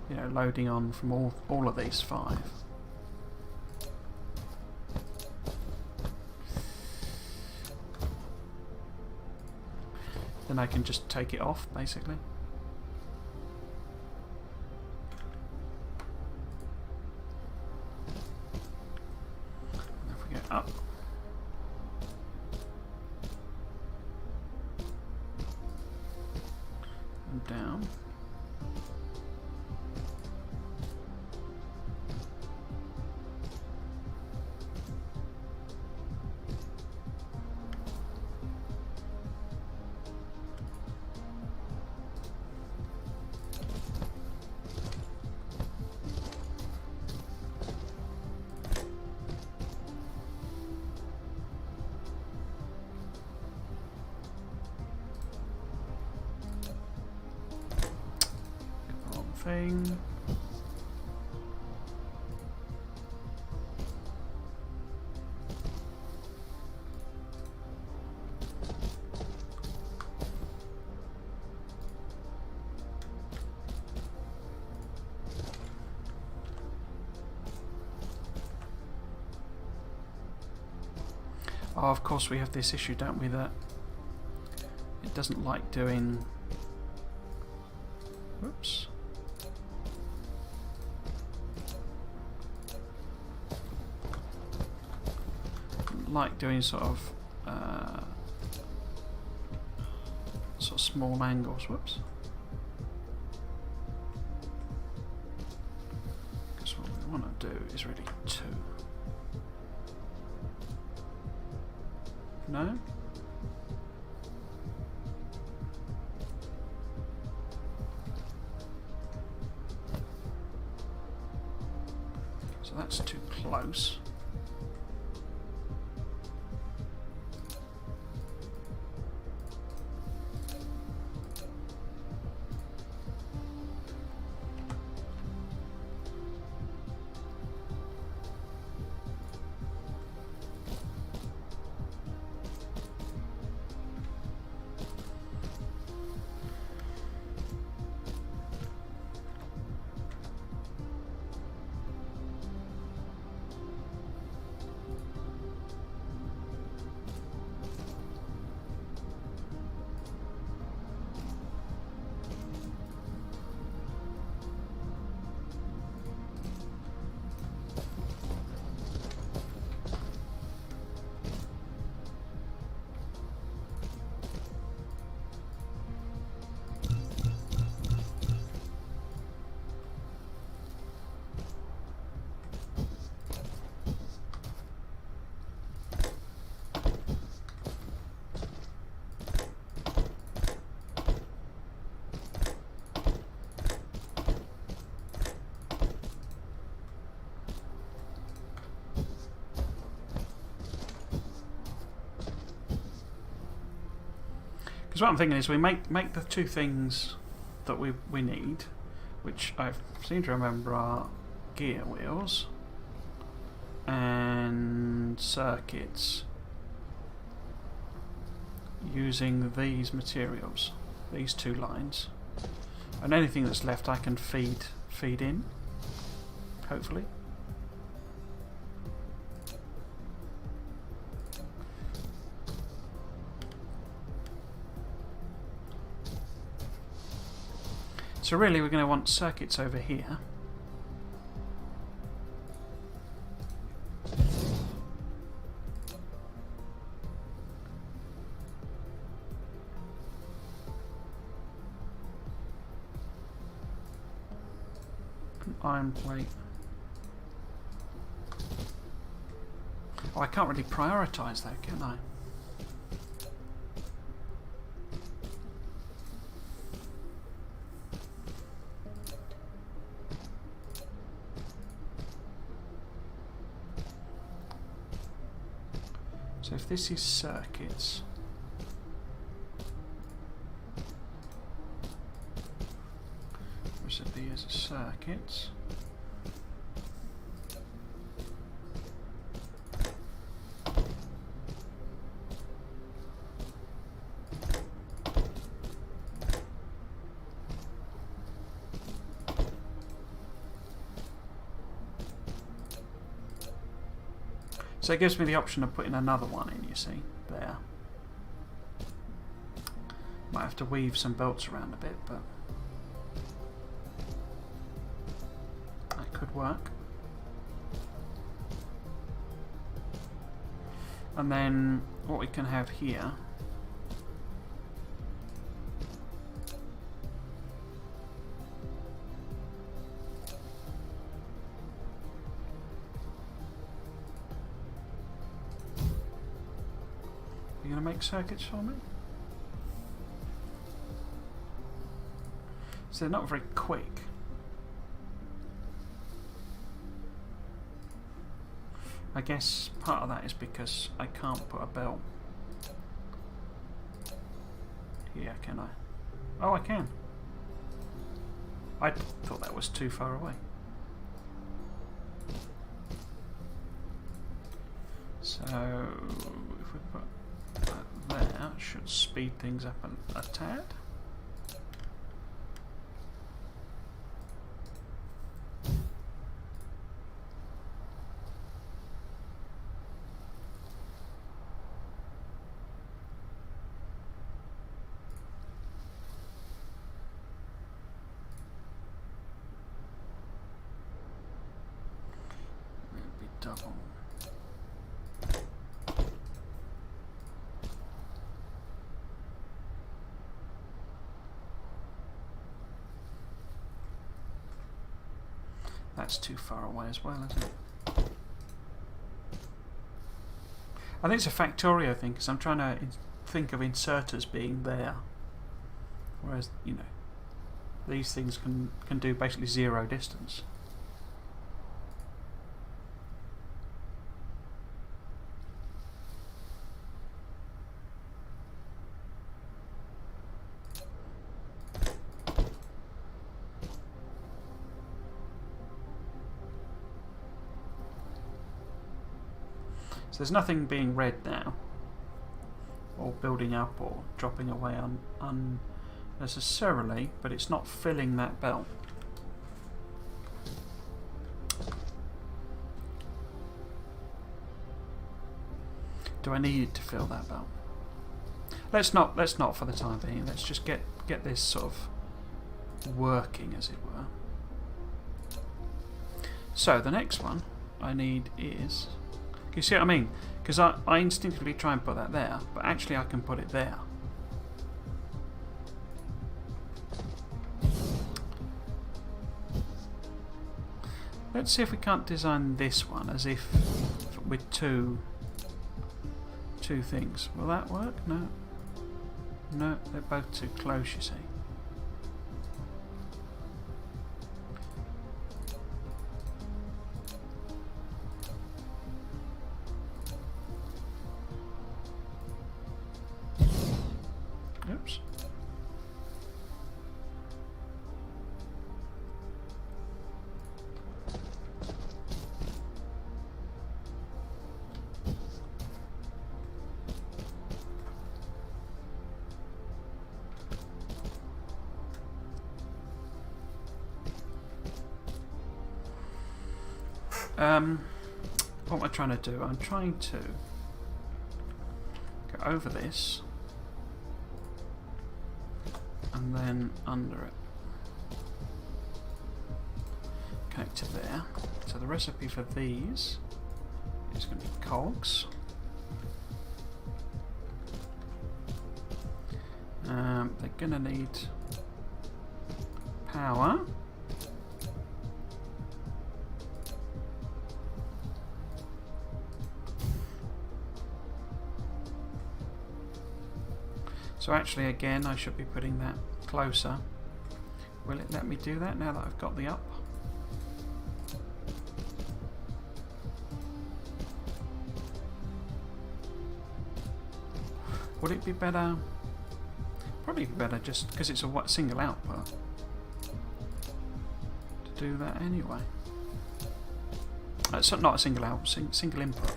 you know, loading on from all of these 5. Then I can just take it off, basically. And if we go up, and down. Thing. Oh, of course we have this issue, don't we, that it doesn't like doing... Whoops. Like doing sort of small angles. Whoops. Because what we want to do is really 2. No? So that's too close. Because what I'm thinking is we make the 2 things that we need, which I seem to remember are gear wheels and circuits, using these materials, these 2 lines, and anything that's left I can feed in, hopefully. So really we're going to want circuits over here. An iron plate. Oh, I can't really prioritise that, can I? So if this is circuits, which would be as a circuit, So it gives me the option of putting another one in, you see, there. Might have to weave some belts around a bit, but that could work. And then what we can have here you going to make circuits for me? So they're not very quick. I guess part of that is because I can't put a belt here, can I? Oh, I can. I thought that was too far away. So if we put that there, it should speed things up a tad. Double. That's too far away as well, isn't it? I think it's a Factorio thing, because I'm trying to think of inserters being there. Whereas, you know, these things can do basically zero distance. So there's nothing being read now, or building up, or dropping away unnecessarily, but it's not filling that belt. Do I need it to fill that belt? Let's not for the time being. Let's just get this sort of working, as it were. So the next one I need is. You see what I mean? Because I instinctively try and put that there, but actually I can put it there. Let's see if we can't design this one as if with two things. Will that work? No. No, they're both too close, you see. Oops. What am I trying to do? I'm trying to go over this and then under it. Connect to there. So the recipe for these is going to be cogs. They're going to need power. So actually, again, I should be putting that closer. Will it let me do that now that I've got the up? Would it be better? Probably be better just because it's a single output to do that anyway. It's not a single output, single input.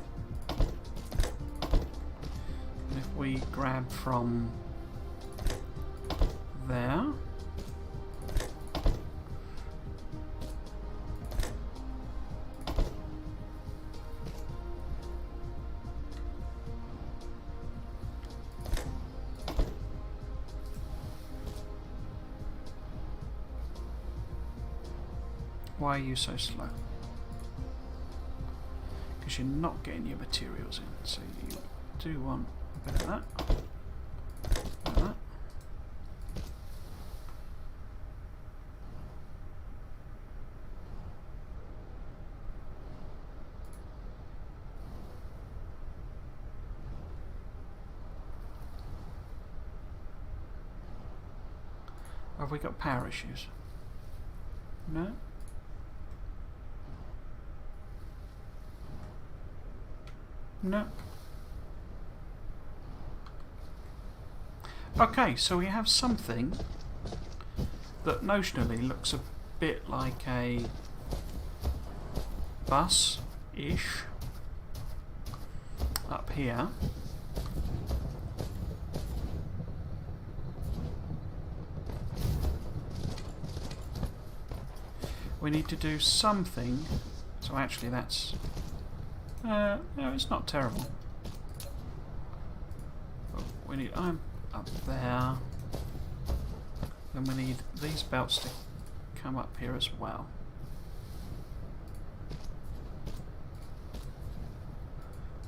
And if we grab from there. Why are you so slow? Because you're not getting your materials in, so you do want a bit of that. Like that. Have we got power issues? No? No. Okay, so we have something that notionally looks a bit like a bus-ish up here. We need to do something. So actually that's no, it's not terrible. But we need I'm up there. Then we need these belts to come up here as well.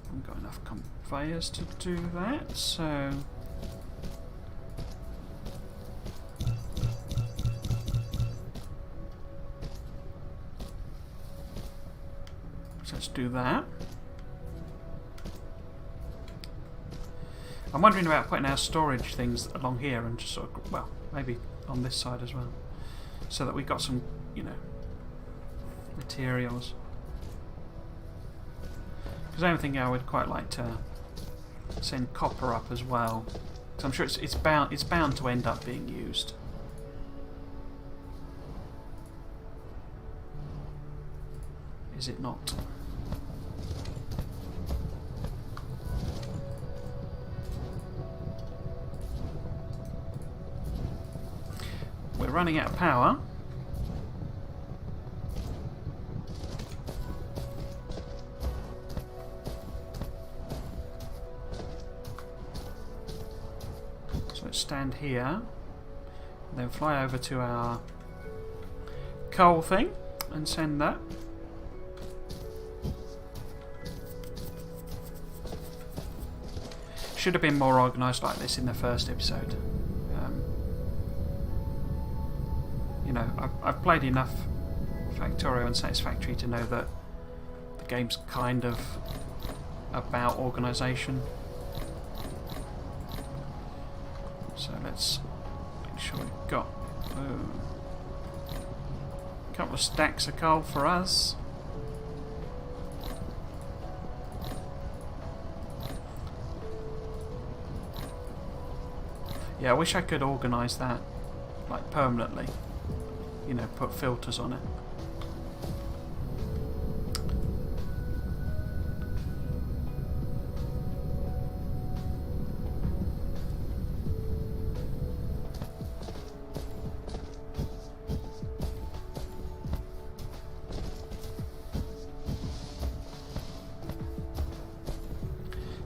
Haven't got enough conveyors to do that, so let's do that. I'm wondering about putting our storage things along here and just sort of, well, maybe on this side as well, so that we've got some, you know, materials. Because I think I would quite like to send copper up as well, because I'm sure it's bound to end up being used. Is it not? We're running out of power. So let's stand here, and then fly over to our coal thing and send that. Should have been more organised like this in the first episode. You know, I've played enough Factorio and Satisfactory to know that the game's kind of about organisation. So let's make sure we've got a couple of stacks of coal for us. Yeah, I wish I could organise that like permanently. You know, put filters on it.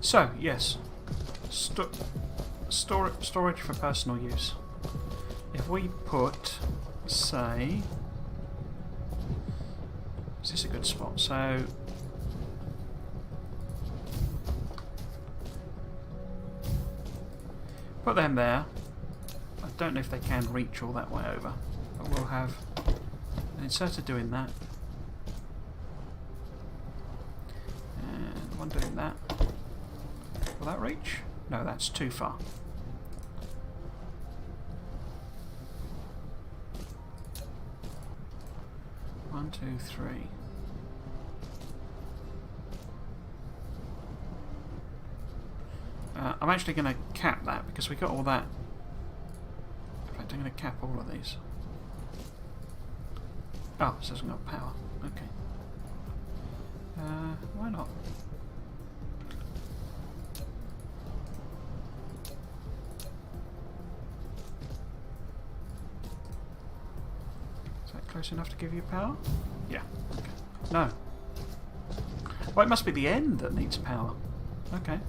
So, yes, storage for personal use. If we put, say, is this a good spot? So, put them there. I don't know if they can reach all that way over, but we'll have an inserter doing that, and one doing that. Will that reach? No, that's too far. One, two, three. I'm actually going to cap that because we got all that. In fact, I'm going to cap all of these. Oh, this hasn't got power. Okay. Why not? Close enough to give you power? Yeah. Okay. No. Well, it must be the end that needs power. Okay.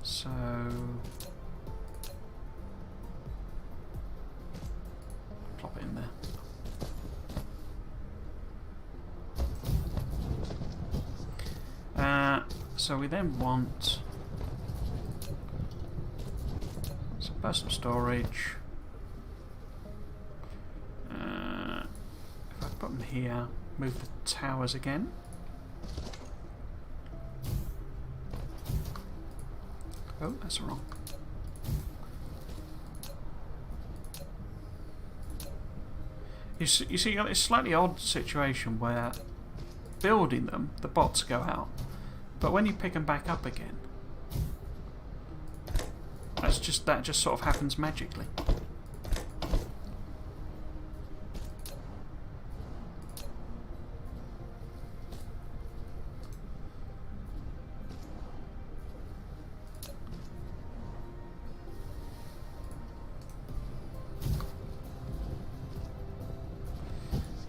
So plop it in there. So we then want some personal storage. If I put them here, move the towers again. Oh, that's wrong. You see, you got this slightly odd situation where building them, the bots go out, but when you pick them back up again, that just sort of happens magically.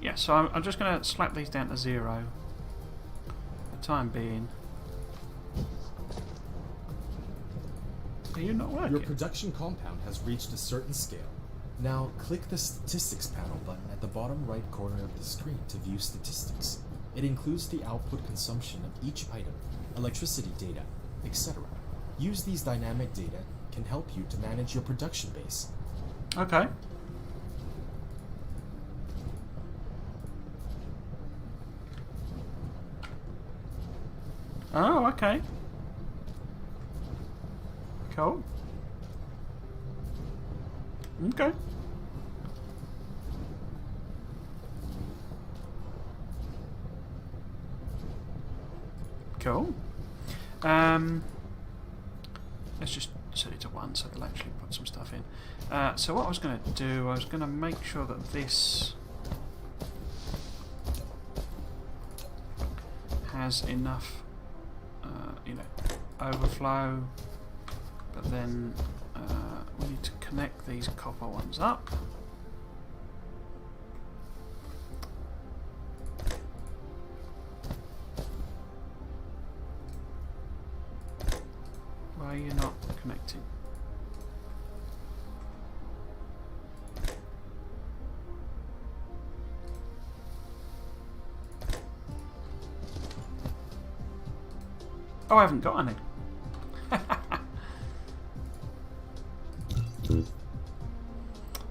Yeah, so I'm just going to slap these down to 0 for the time being. Are you not working? Your production compound has reached a certain scale. Now click the statistics panel button at the bottom right corner of the screen to view statistics. It includes the output consumption of each item, electricity data, etc. Use these dynamic data can help you to manage your production base. Okay. Oh, okay. Cool. Okay. Cool. Let's just set it to 1 so it'll actually put some stuff in. So what I was going to do, I was going to make sure that this has enough, you know, overflow, but then we need to connect these copper ones up. Why are you not connecting? Oh, I haven't got any.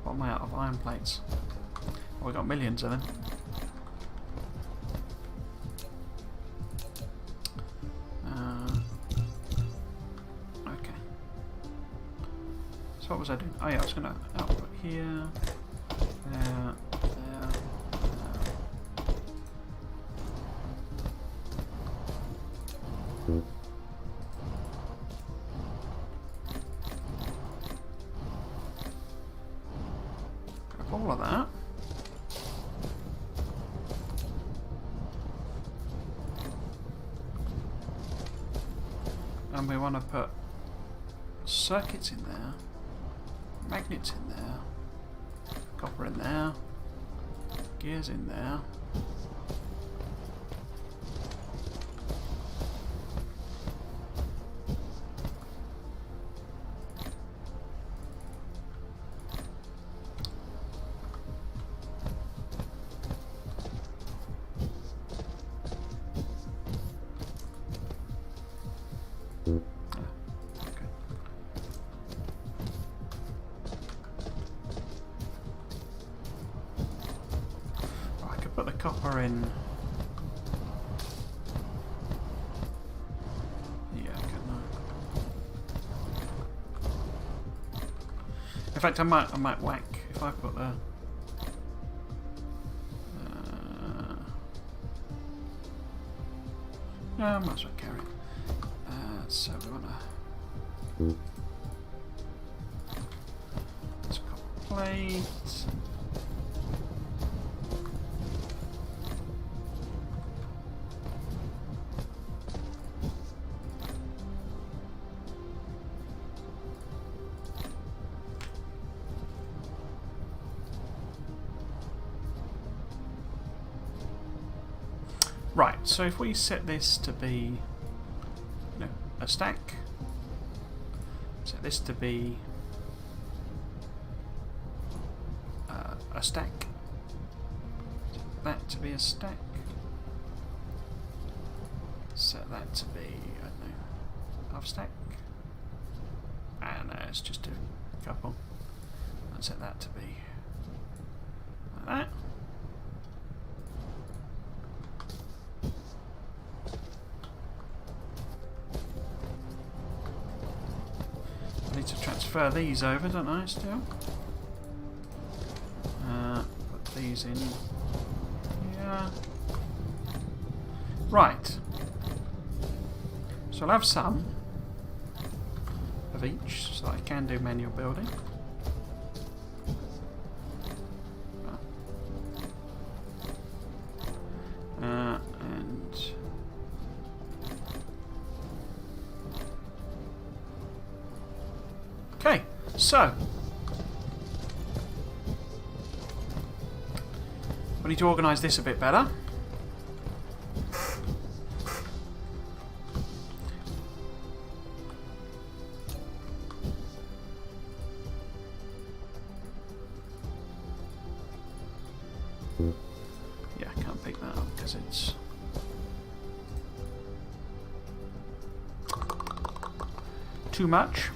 What am I out of iron plates? Oh, we got millions of them. Okay. So what was I doing? Oh yeah, I was going to output here, there, there, there. Grab all of that. And we want to put circuits in there, magnets in there, copper in there, gears in there. Put the copper in. Yeah, I can. In fact, I might whack if I put the. No, I might as well carry it. So we want to. Let's copper plate. Right, so if we set this to be, you know, a stack, set this to be a stack, set that to be a stack, Set that to be, I don't know, half stack. And it's just a couple. And set that to be like that. I need to transfer these over, don't I, still? Put these in here. Right. So I'll have some of each, so I can do manual building. And okay, so we need to organise this a bit better. Yeah, I can't pick that up because it's too much.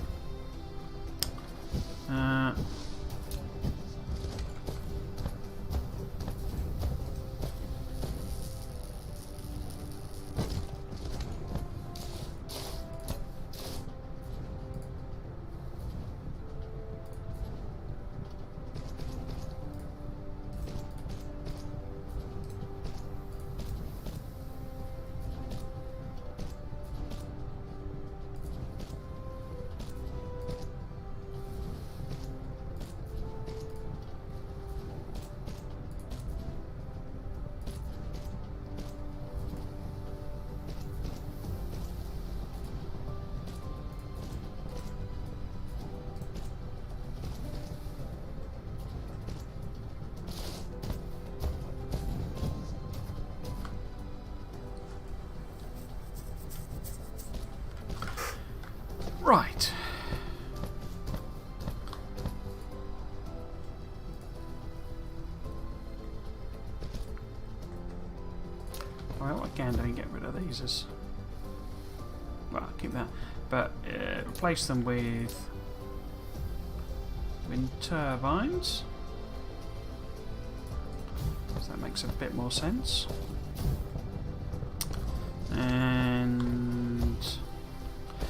Right. Well, again, let me get rid of these as well. I'll keep that, but replace them with wind turbines. So that makes a bit more sense. And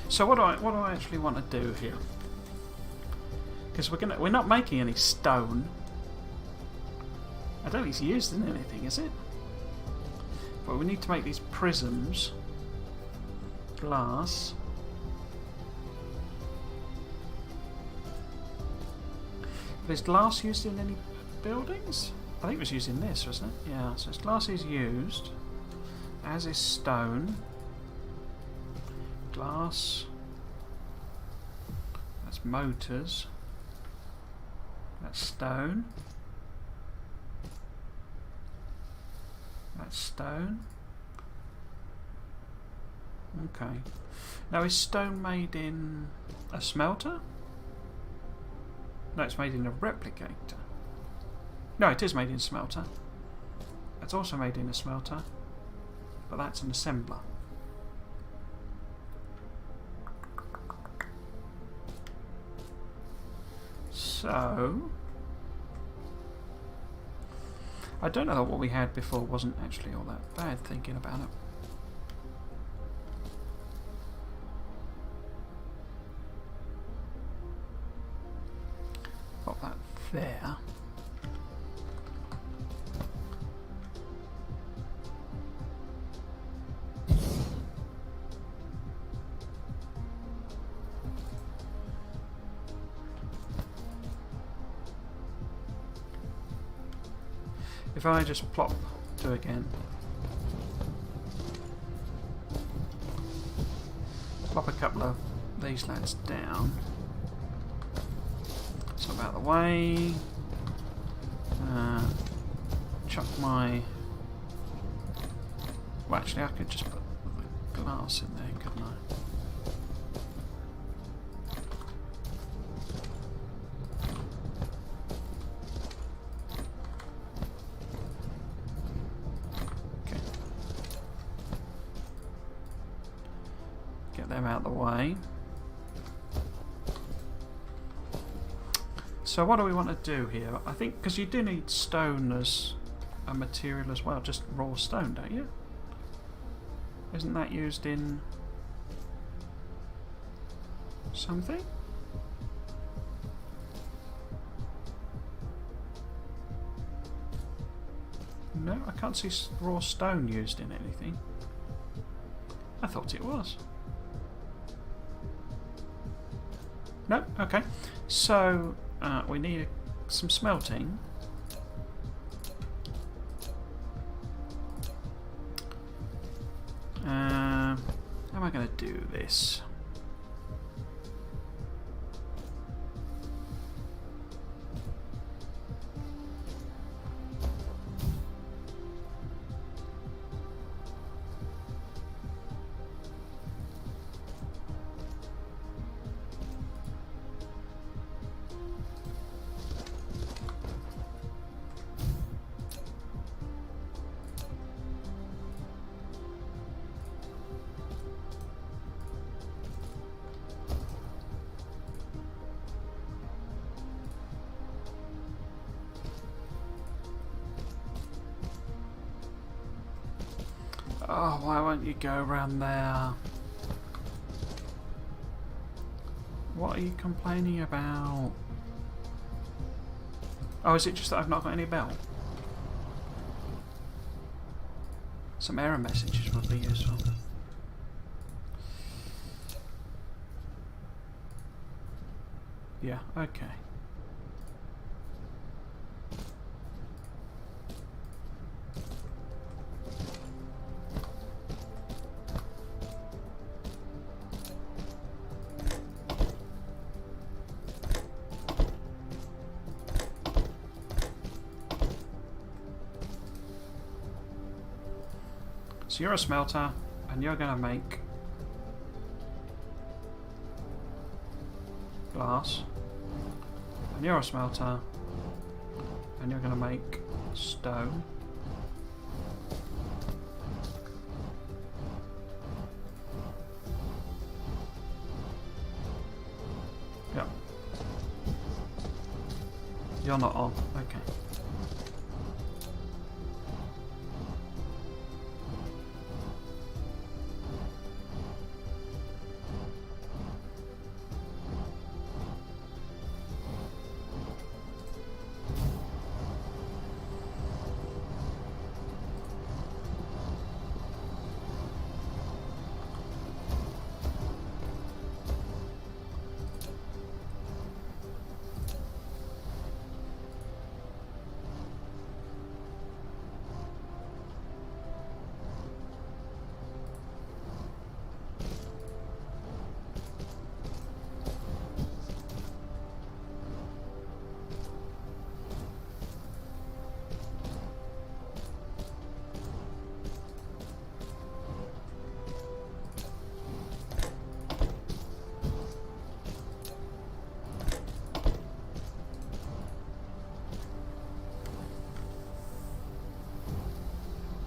so what do I actually want to do here? Because we're not making any stone. I don't think it's used in anything, is it? But we need to make these prisms. Glass. But is glass used in any buildings? I think it was used in this, wasn't it? Yeah, so glass is used, as is stone. Glass. That's motors. That's stone. That's stone. Okay. Now, is stone made in a smelter? No, it's made in a replicator. No, it is made in a smelter. It's also made in a smelter, but that's an assembler. So, I don't know that what we had before wasn't actually all that bad, thinking about it. Pop that there. If I just plop to again, plop a couple of these lads down, so out of the way, chuck my, well actually I could just put the glass in there, couldn't I? them out of the way. So what do we want to do here? I think, because you do need stone as a material as well, just raw stone, don't you? Isn't that used in something? No, I can't see raw stone used in anything. I thought it was. No, okay. So we need some smelting. How am I going to do this? Oh, why won't you go around there? What are you complaining about? Oh, is it just that I've not got any belt? Some error messages would be useful. Yeah, okay. So you're a smelter, and you're going to make glass, and you're a smelter, and you're going to make stone. Yep. You're not on. Okay.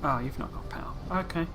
Oh, you've not got power. Okay.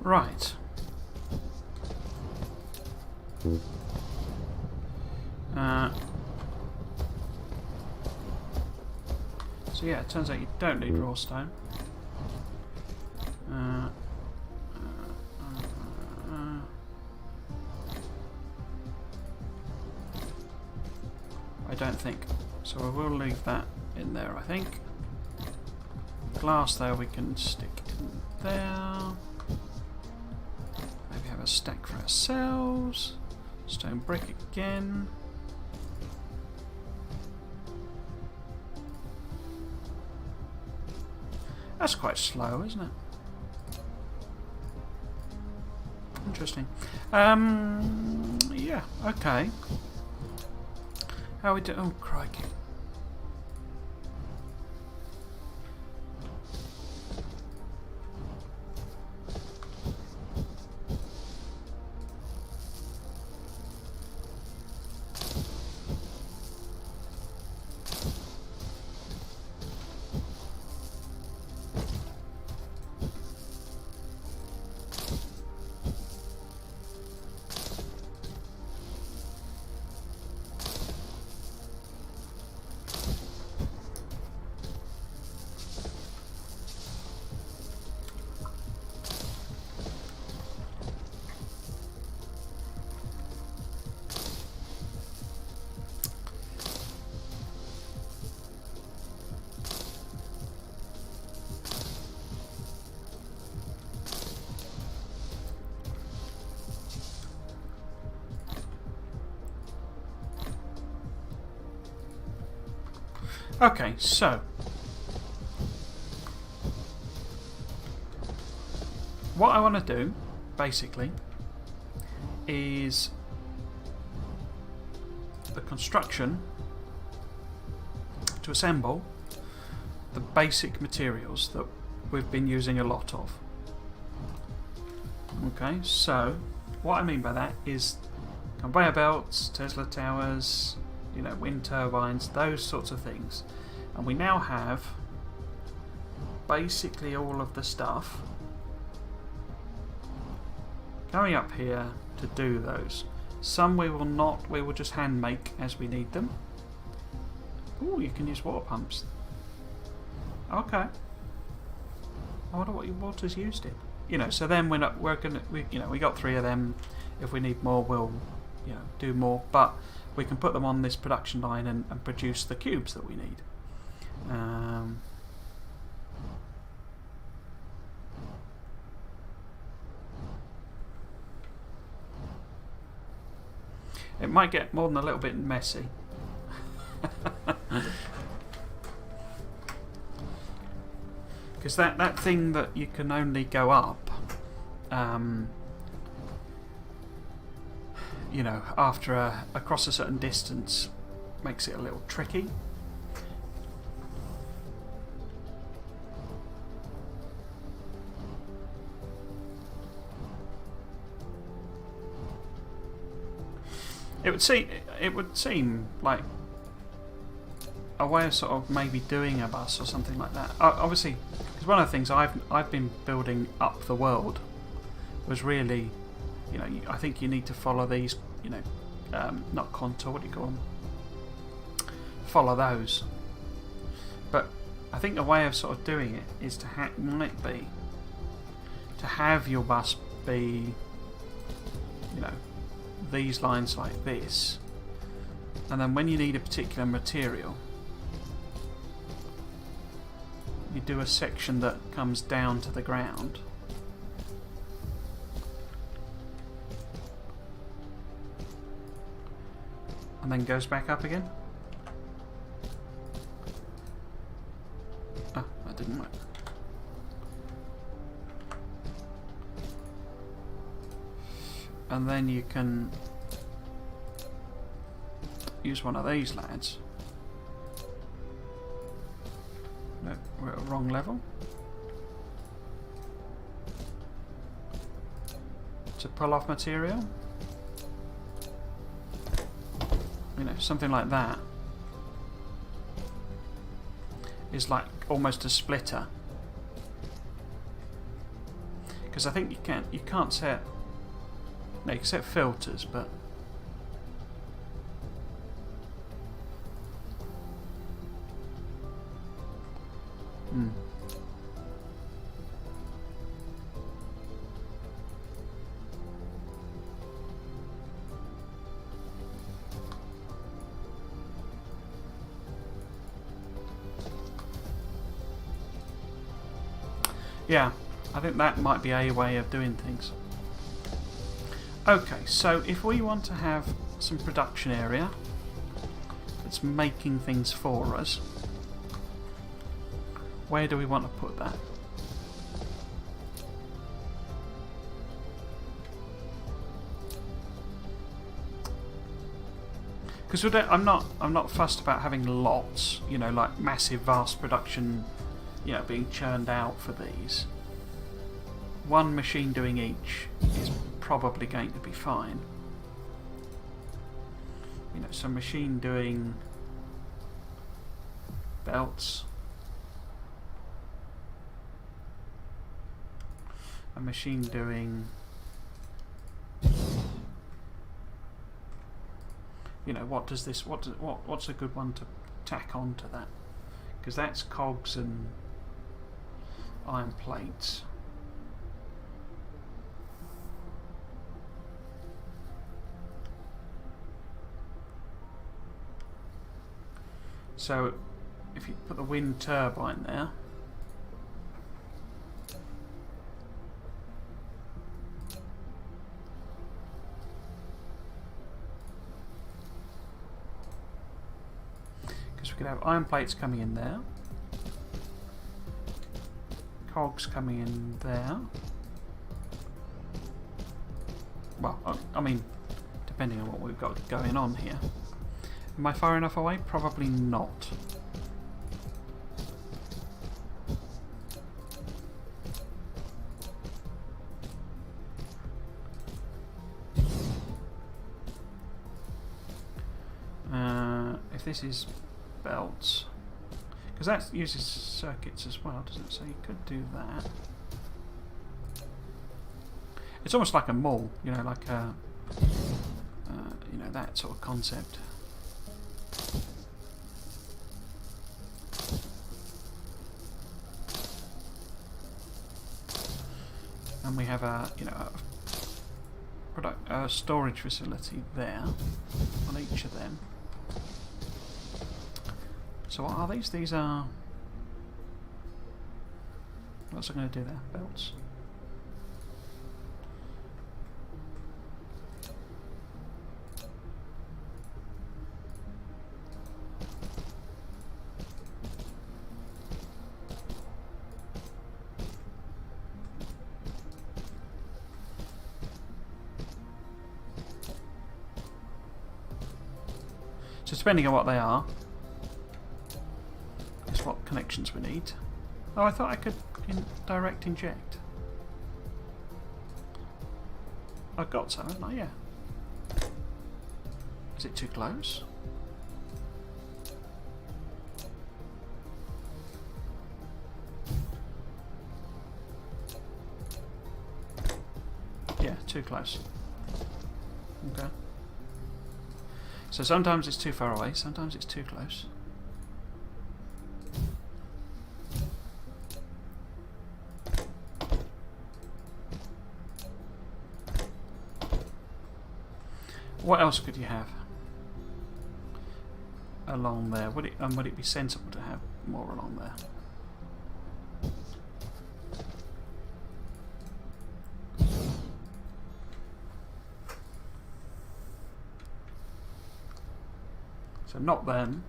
Right. So yeah, it turns out you don't need raw stone. I don't think. So I will leave that in there, I think. Glass there we can stick in there. Maybe have a stack for ourselves. Stone brick again. That's quite slow, isn't it? Interesting. Yeah, okay. How we do? Oh, crikey. Okay, so what I want to do, basically, is the construction to assemble the basic materials that we've been using a lot of. Okay, so what I mean by that is conveyor belts, Tesla towers, you know, wind turbines, those sorts of things. And we now have basically all of the stuff coming up here to do those. Some we will not, we will just hand make as we need them. Oh, you can use water pumps. Okay. I wonder what your water's used in. You know, so then we're gonna, you know, we got 3 of them. If we need more, we'll, you know, do more. But we can put them on this production line and produce the cubes that we need. It might get more than a little bit messy. Because that thing that you can only go up, you know, after across a certain distance, makes it a little tricky. It would seem like a way of sort of maybe doing a bus or something like that. Obviously, because one of the things I've been building up the world was really, you know, I think you need to follow these, you know, not contour, what do you call them? Follow those. But I think a way of sort of doing it is to might be to have your bus be, you know, these lines like this, and then when you need a particular material, you do a section that comes down to the ground. And then goes back up again. Ah, that didn't work. And then you can use one of these lads. No, we're at a wrong level. To pull off material. You know, something like that is like almost a splitter. Because I think you can't set. No, you can set filters, but. Yeah, I think that might be a way of doing things. Okay, so if we want to have some production area that's making things for us, where do we want to put that? Because I'm not fussed about having lots, you know, like massive, vast production, you know, being churned out for these. One machine doing each is probably going to be fine. You know, some machine doing belts, a machine doing, you know, what's a good one to tack on to that? Because that's cogs and iron plates. So if you put the wind turbine there, because we could have iron plates coming in there, cogs coming in there. Well, I mean, depending on what we've got going on here. Am I far enough away? Probably not. If this is belts, because that uses circuits as well, doesn't it? So you could do that. It's almost like a mall, you know, like a, you know, that sort of concept. And we have a, you know, a storage facility there on each of them. So what are these? These are, what's it going to do there? Belts. So depending on what they are, is what connections we need. Oh, I thought I could direct inject. I've got some, haven't I? Yeah. Is it too close? Yeah, too close. Okay. So sometimes it's too far away, sometimes it's too close. What else could you have along there? Would it be sensible to have more along there? So not them.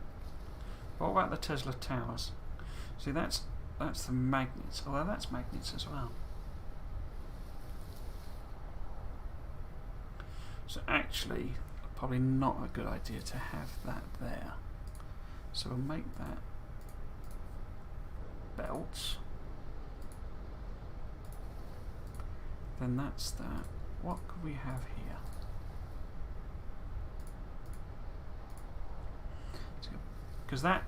What about the Tesla towers? See, that's the magnets. Although that's magnets as well. So actually, probably not a good idea to have that there. So we'll make that belts. Then that's that. What could we have here? Because that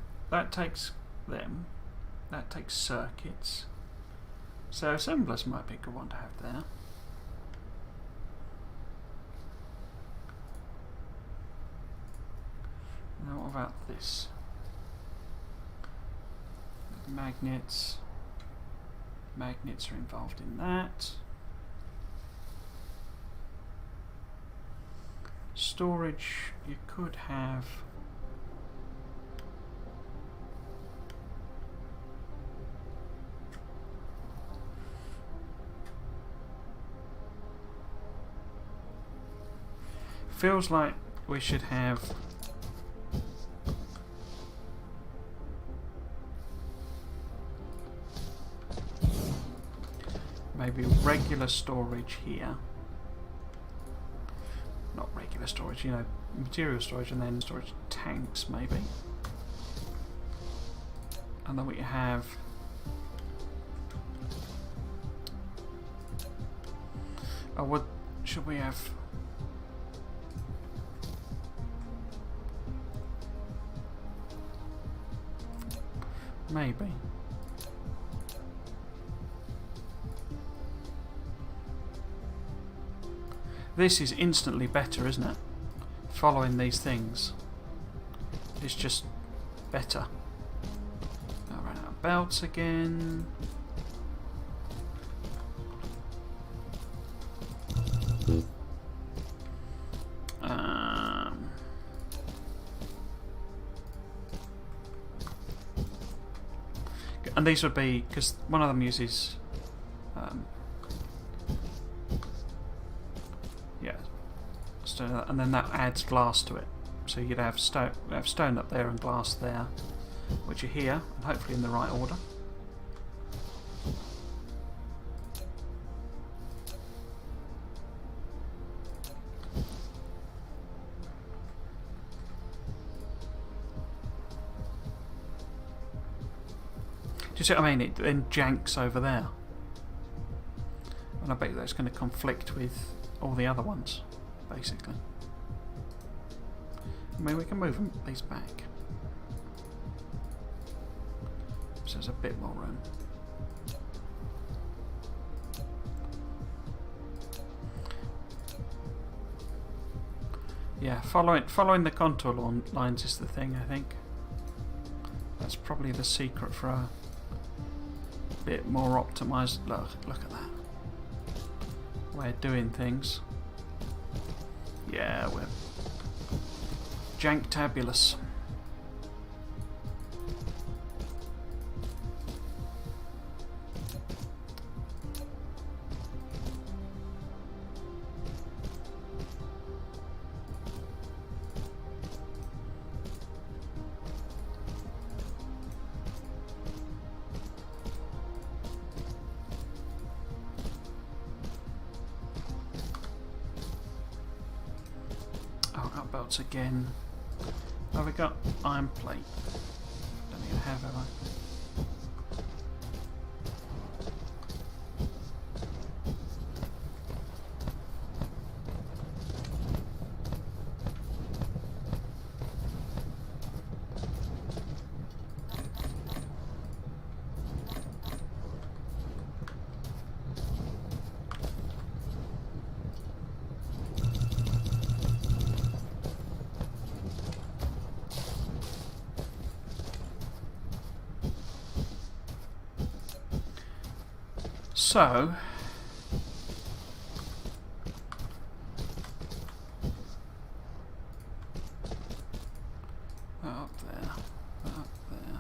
takes them, that takes circuits. So assemblers might be a good one to have there. Now what about this? Magnets. Magnets are involved in that. Storage, you could have feels like we should have maybe regular storage here. Not regular storage, you know, material storage, and then storage tanks maybe. And then we have oh, what should we have? Maybe. This is instantly better, isn't it? Following these things. It's just better. I ran out of belts again. And these would be, because one of them uses yeah, stone, and then that adds glass to it. So you'd have stone up there and glass there, which are here, and hopefully in the right order. Do you see what I mean? It then janks over there. And I bet that's going to conflict with all the other ones, basically. I mean, we can move these back. So there's a bit more room. Yeah, following the contour lines is the thing, I think. That's probably the secret for a bit more optimized. Look at that way of doing things. Yeah, we're janktabulous. Belts again. Oh, we got iron plate. Don't think I have I? So, up there, up there.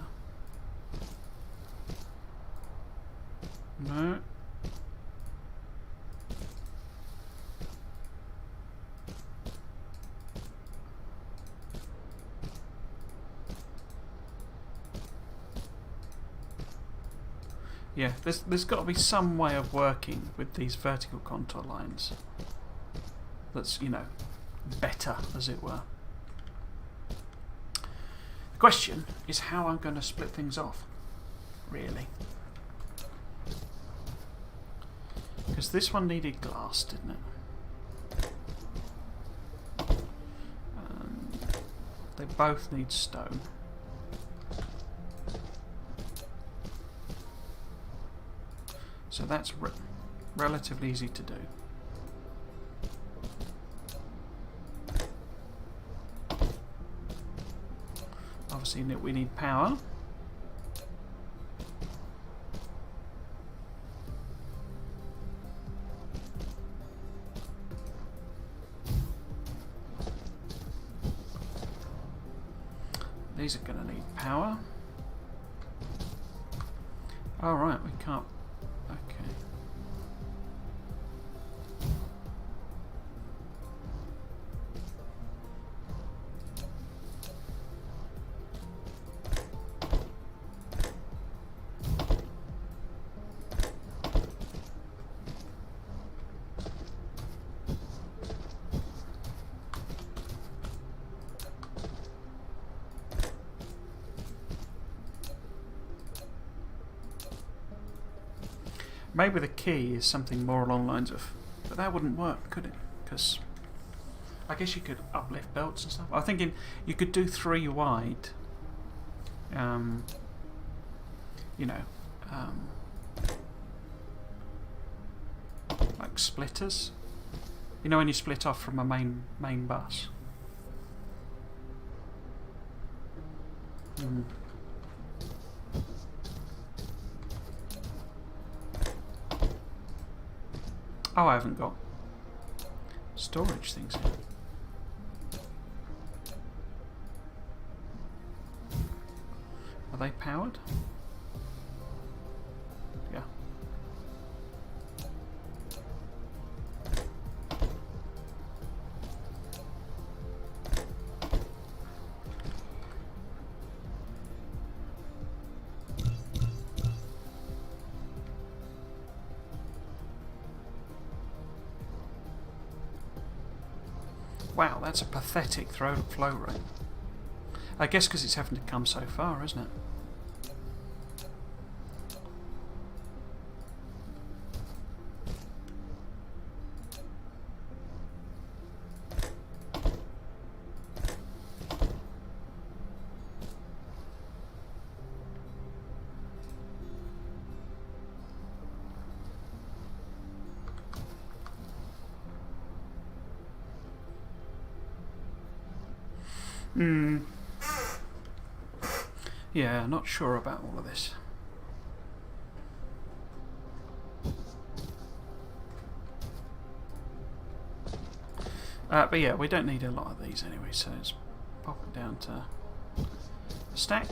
No. Yeah, there's got to be some way of working with these vertical contour lines that's, you know, better, as it were. The question is how I'm going to split things off, really. Because this one needed glass, didn't it? They both need stone. So that's relatively easy to do. Obviously we need power. These are going to need power. All right, we can't. Okay. Maybe the key is something more along the lines of, but that wouldn't work, could it? Because I guess you could uplift belts and stuff. I'm thinking you could do 3 wide. You know, like splitters. You know when you split off from a main bus. Oh, I haven't got storage things here. Are they powered? Yeah. Wow, that's a pathetic flow rate. I guess because it's having to come so far, isn't it? Yeah, not sure about all of this. But yeah, we don't need a lot of these anyway, so let's pop it down to a stack.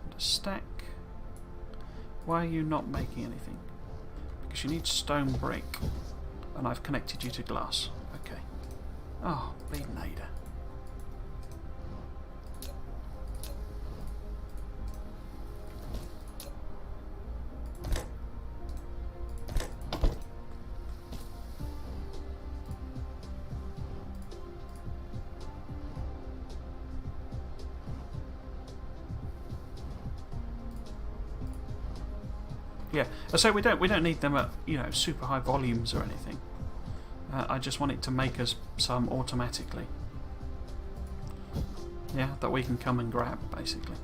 And a stack. Why are you not making anything? Because you need stone brick, and I've connected you to glass. Okay. Oh, bleeding Ada. Yeah, so we don't need them at, you know, super high volumes or anything. I just want it to make us some automatically. Yeah, that we can come and grab basically.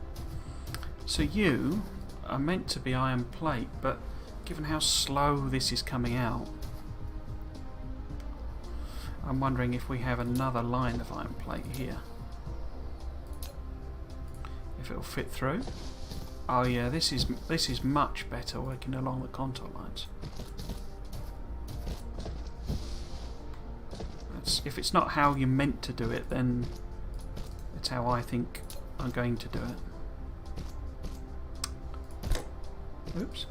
So you are meant to be iron plate, but given how slow this is coming out, I'm wondering if we have another line of iron plate here. If it'll fit through. Oh yeah, this is much better working along the contour lines. If it's not how you meant to do it, then it's how I think I'm going to do it. Oops.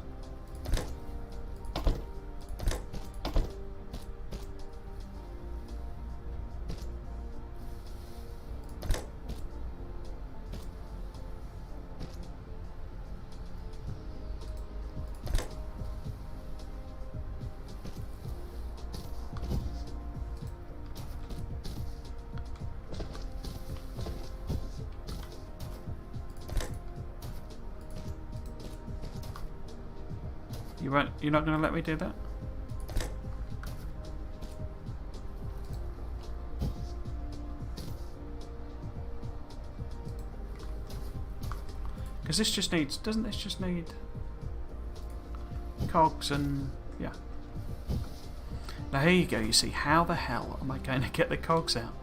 You're not going to let me do that? Because this just needs... Doesn't this just need... cogs and yeah. Now here you go, you see, how the hell am I going to get the cogs out?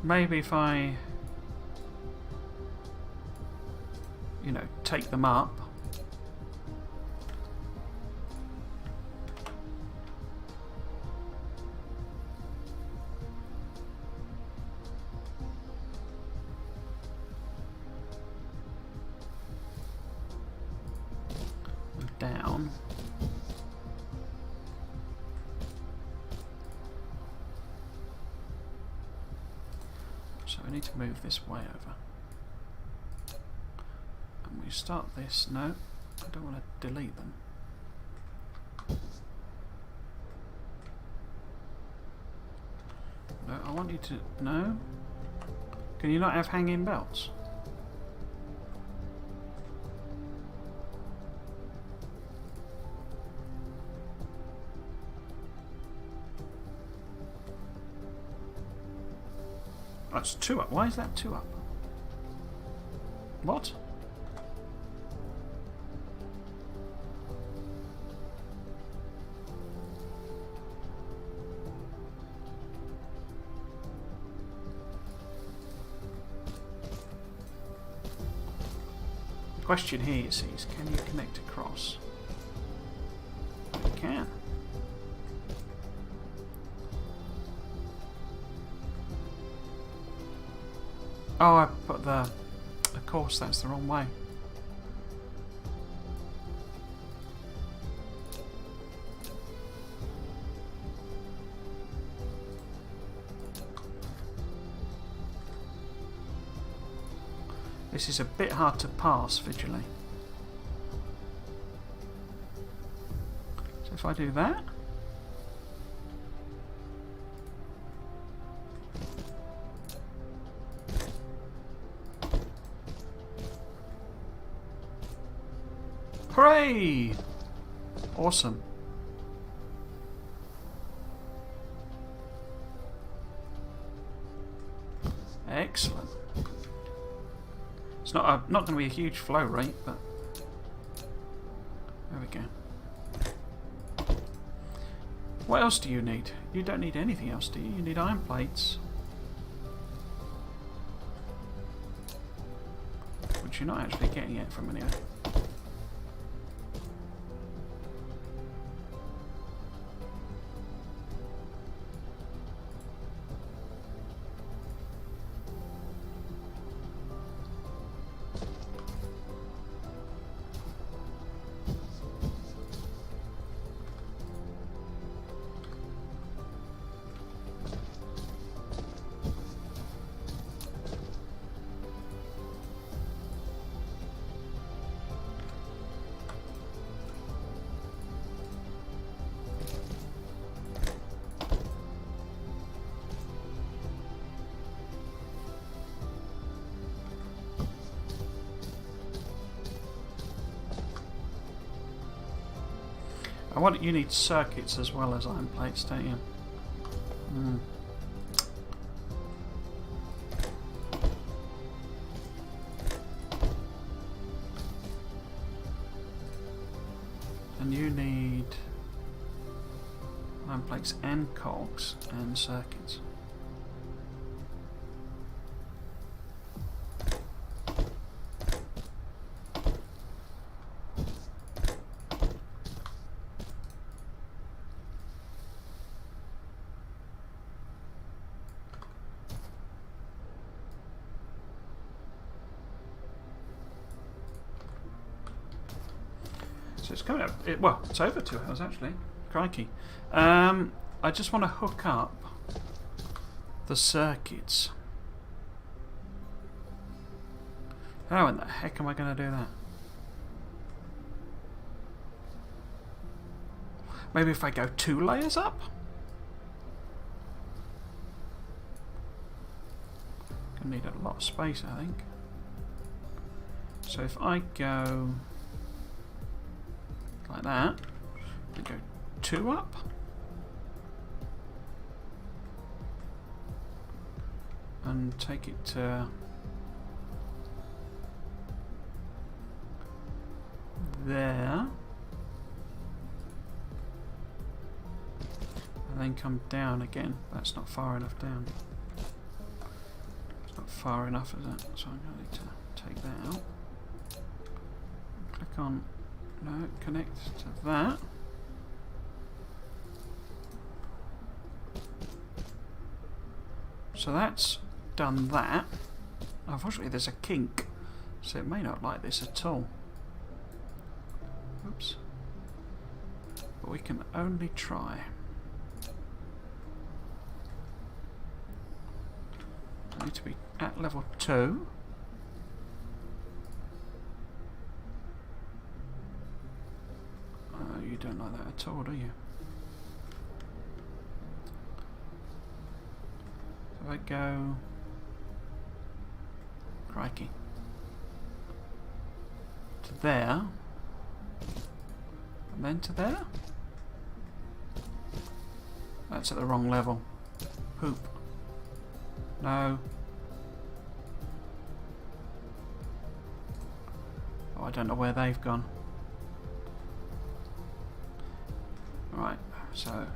Maybe if I, you know, take them up. Down. So we need to move this way over. And we start this. No, I don't want to delete them. No, I want you to... No? Can you not have hanging belts? That's 2 up. Why is that 2 up? What? The question here, you see, is can you connect across? You can. Oh, I put the... Of course, that's the wrong way. This is a bit hard to pass visually. So if I do that... Hooray! Awesome. Excellent. It's not going to be a huge flow rate, but there we go. What else do you need? You don't need anything else, do you? You need iron plates, which you're not actually getting it from anywhere. You need circuits as well as iron plates, don't you? Mm. And you need iron plates and cogs and circuits. So it's coming up, well, it's over 2 hours actually. Crikey. I just want to hook up the circuits. How in the heck am I going to do that? Maybe if I go 2 layers up? Gonna need a lot of space, I think. So if I go like that. We go 2 up. And take it to there. And then come down again. That's not far enough down. It's not far enough, is it? So I'm going to need to take that out. Click on, no, connect to that. So that's done that. Unfortunately there's a kink, so it may not like this at all. Oops. But we can only try. I need to be at level 2. You don't like that at all, do you? So I go... Crikey. To there. And then to there? That's at the wrong level. Poop. No. Oh, I don't know where they've gone. Right, so...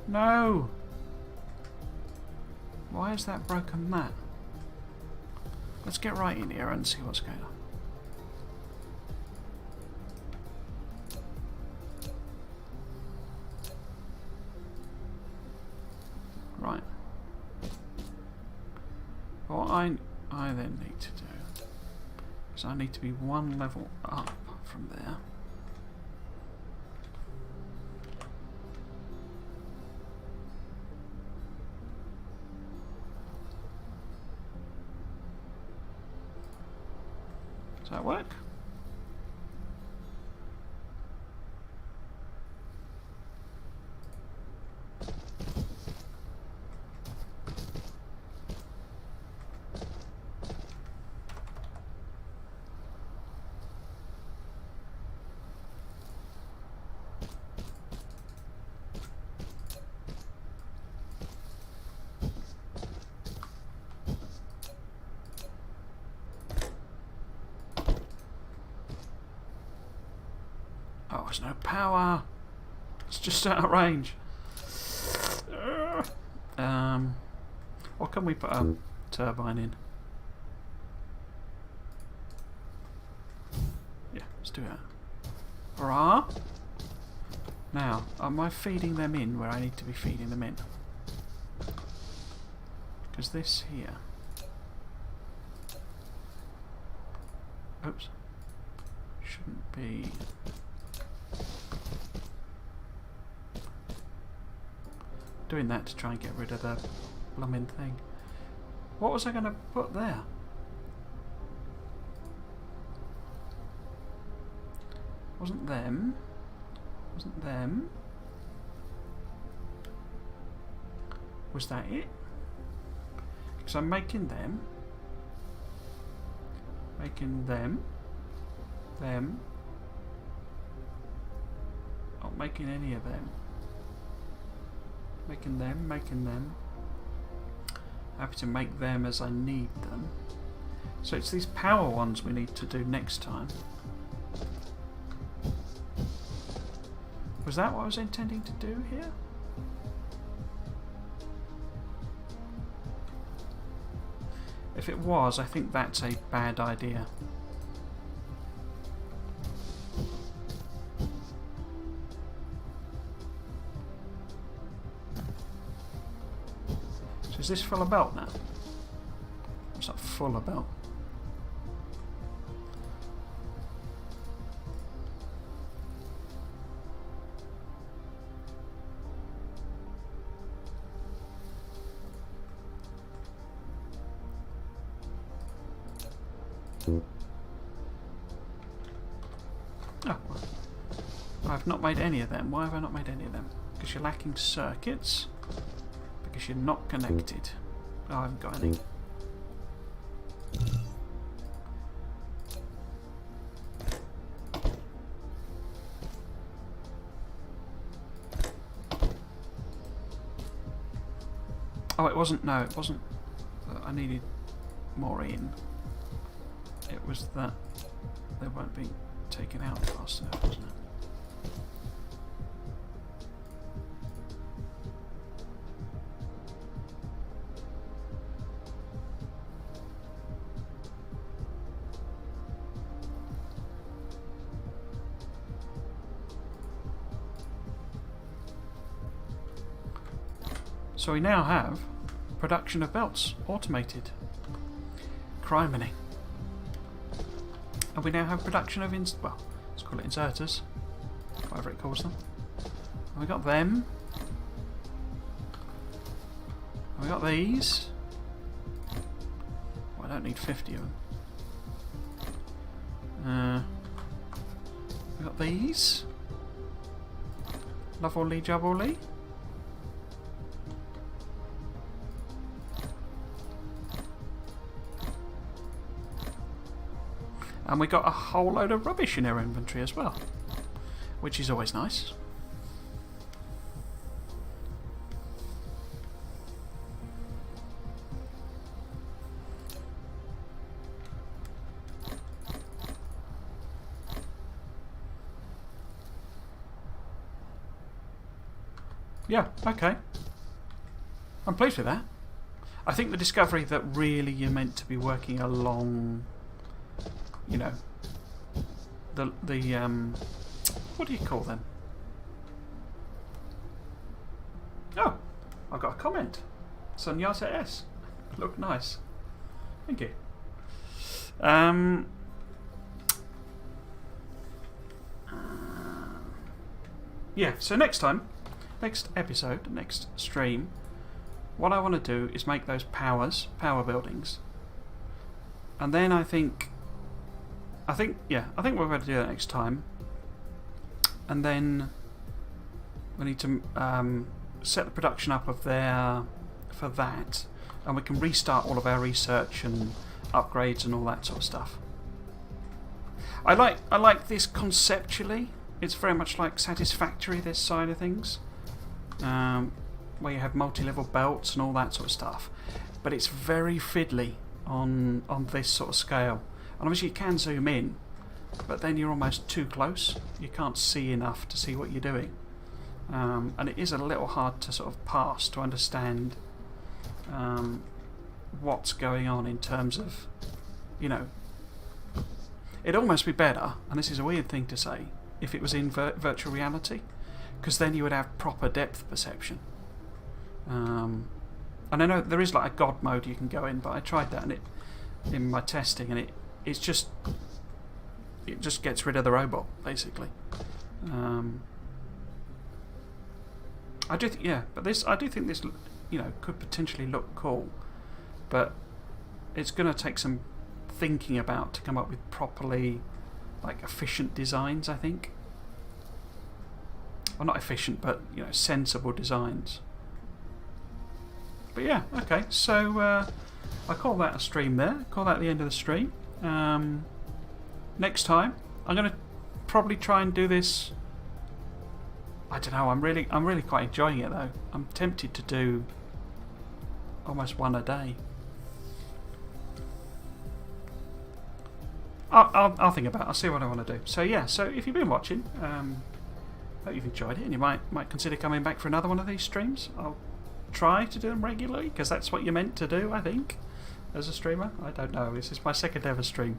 No! Why has that broken that? Let's get right in here and see what's going on. Right. What I then need to do is I need to be 1 level up from there. Does that work? Oh, there's no power. It's just out of range. What can we put a turbine in? Yeah, let's do that. Hurrah! Now, am I feeding them in where I need to be feeding them in? Because this here... Oops. Shouldn't be... doing that to try and get rid of the blooming thing. What was I going to put there? Wasn't them. Wasn't them. Was that it? Because I'm making them. Making them. Them. Not making any of them. Making them, making them. Happy to make them as I need them. So it's these power ones we need to do next time. Was that what I was intending to do here? If it was, I think that's a bad idea. Is this full of belt now? It's not full of belt. Oh, well. I've not made any of them. Why have I not made any of them? Because you're lacking circuits. Because you're not connected. Oh, I haven't got any. Oh, it wasn't. No, it wasn't. That I needed more in. It was that they weren't being taken out fast enough, wasn't it? So we now have production of belts automated. Criminy. And we now have production of well, let's call it inserters, whatever it calls them. And we got them. And we got these. Well, I don't need 50 of them. We got these. Lovely jubbly. And we got a whole load of rubbish in our inventory as well, which is always nice. Yeah, okay. I'm pleased with that. I think the discovery that really you're meant to be working along, you know, the what do you call them? Oh, I've got a comment. Sunyata S. Look nice. Thank you. Yeah, so next episode, next stream, what I want to do is make those power buildings. And then I think we're going to do that next time. And then we need to set the production up of there for that, and we can restart all of our research and upgrades and all that sort of stuff. I like this conceptually. It's very much like Satisfactory, this side of things, where you have multi-level belts and all that sort of stuff. But it's very fiddly on this sort of scale. And obviously you can zoom in, but then you're almost too close. You can't see enough to see what you're doing. And it is a little hard to sort of pass to understand what's going on in terms of, you know, it'd almost be better, and this is a weird thing to say, if it was in virtual reality, because then you would have proper depth perception. And I know there is like a God mode you can go in, but I tried that and in my testing, and it just gets rid of the robot basically. I do think this, you know, could potentially look cool, but it's going to take some thinking about to come up with properly, like, efficient designs, I think. Well, not efficient, but, you know, sensible designs. But yeah, okay, so I call that a stream there. Call that the end of the stream. Next time, I'm going to probably try and do this. I don't know. I'm really quite enjoying it though. I'm tempted to do almost one a day. I'll think about it. I'll see what I want to do. So yeah. So if you've been watching, hope you've enjoyed it, and you might consider coming back for another one of these streams. I'll try to do them regularly because that's what you're meant to do, I think, as a streamer. I don't know. This is my second ever stream.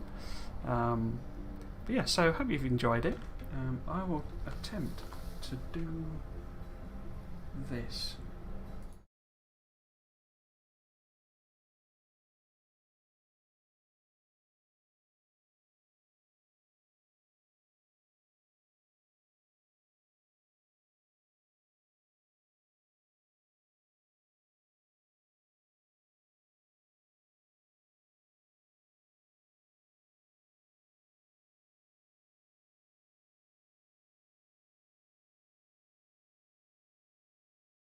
But yeah. So hope you've enjoyed it. I will attempt to do this.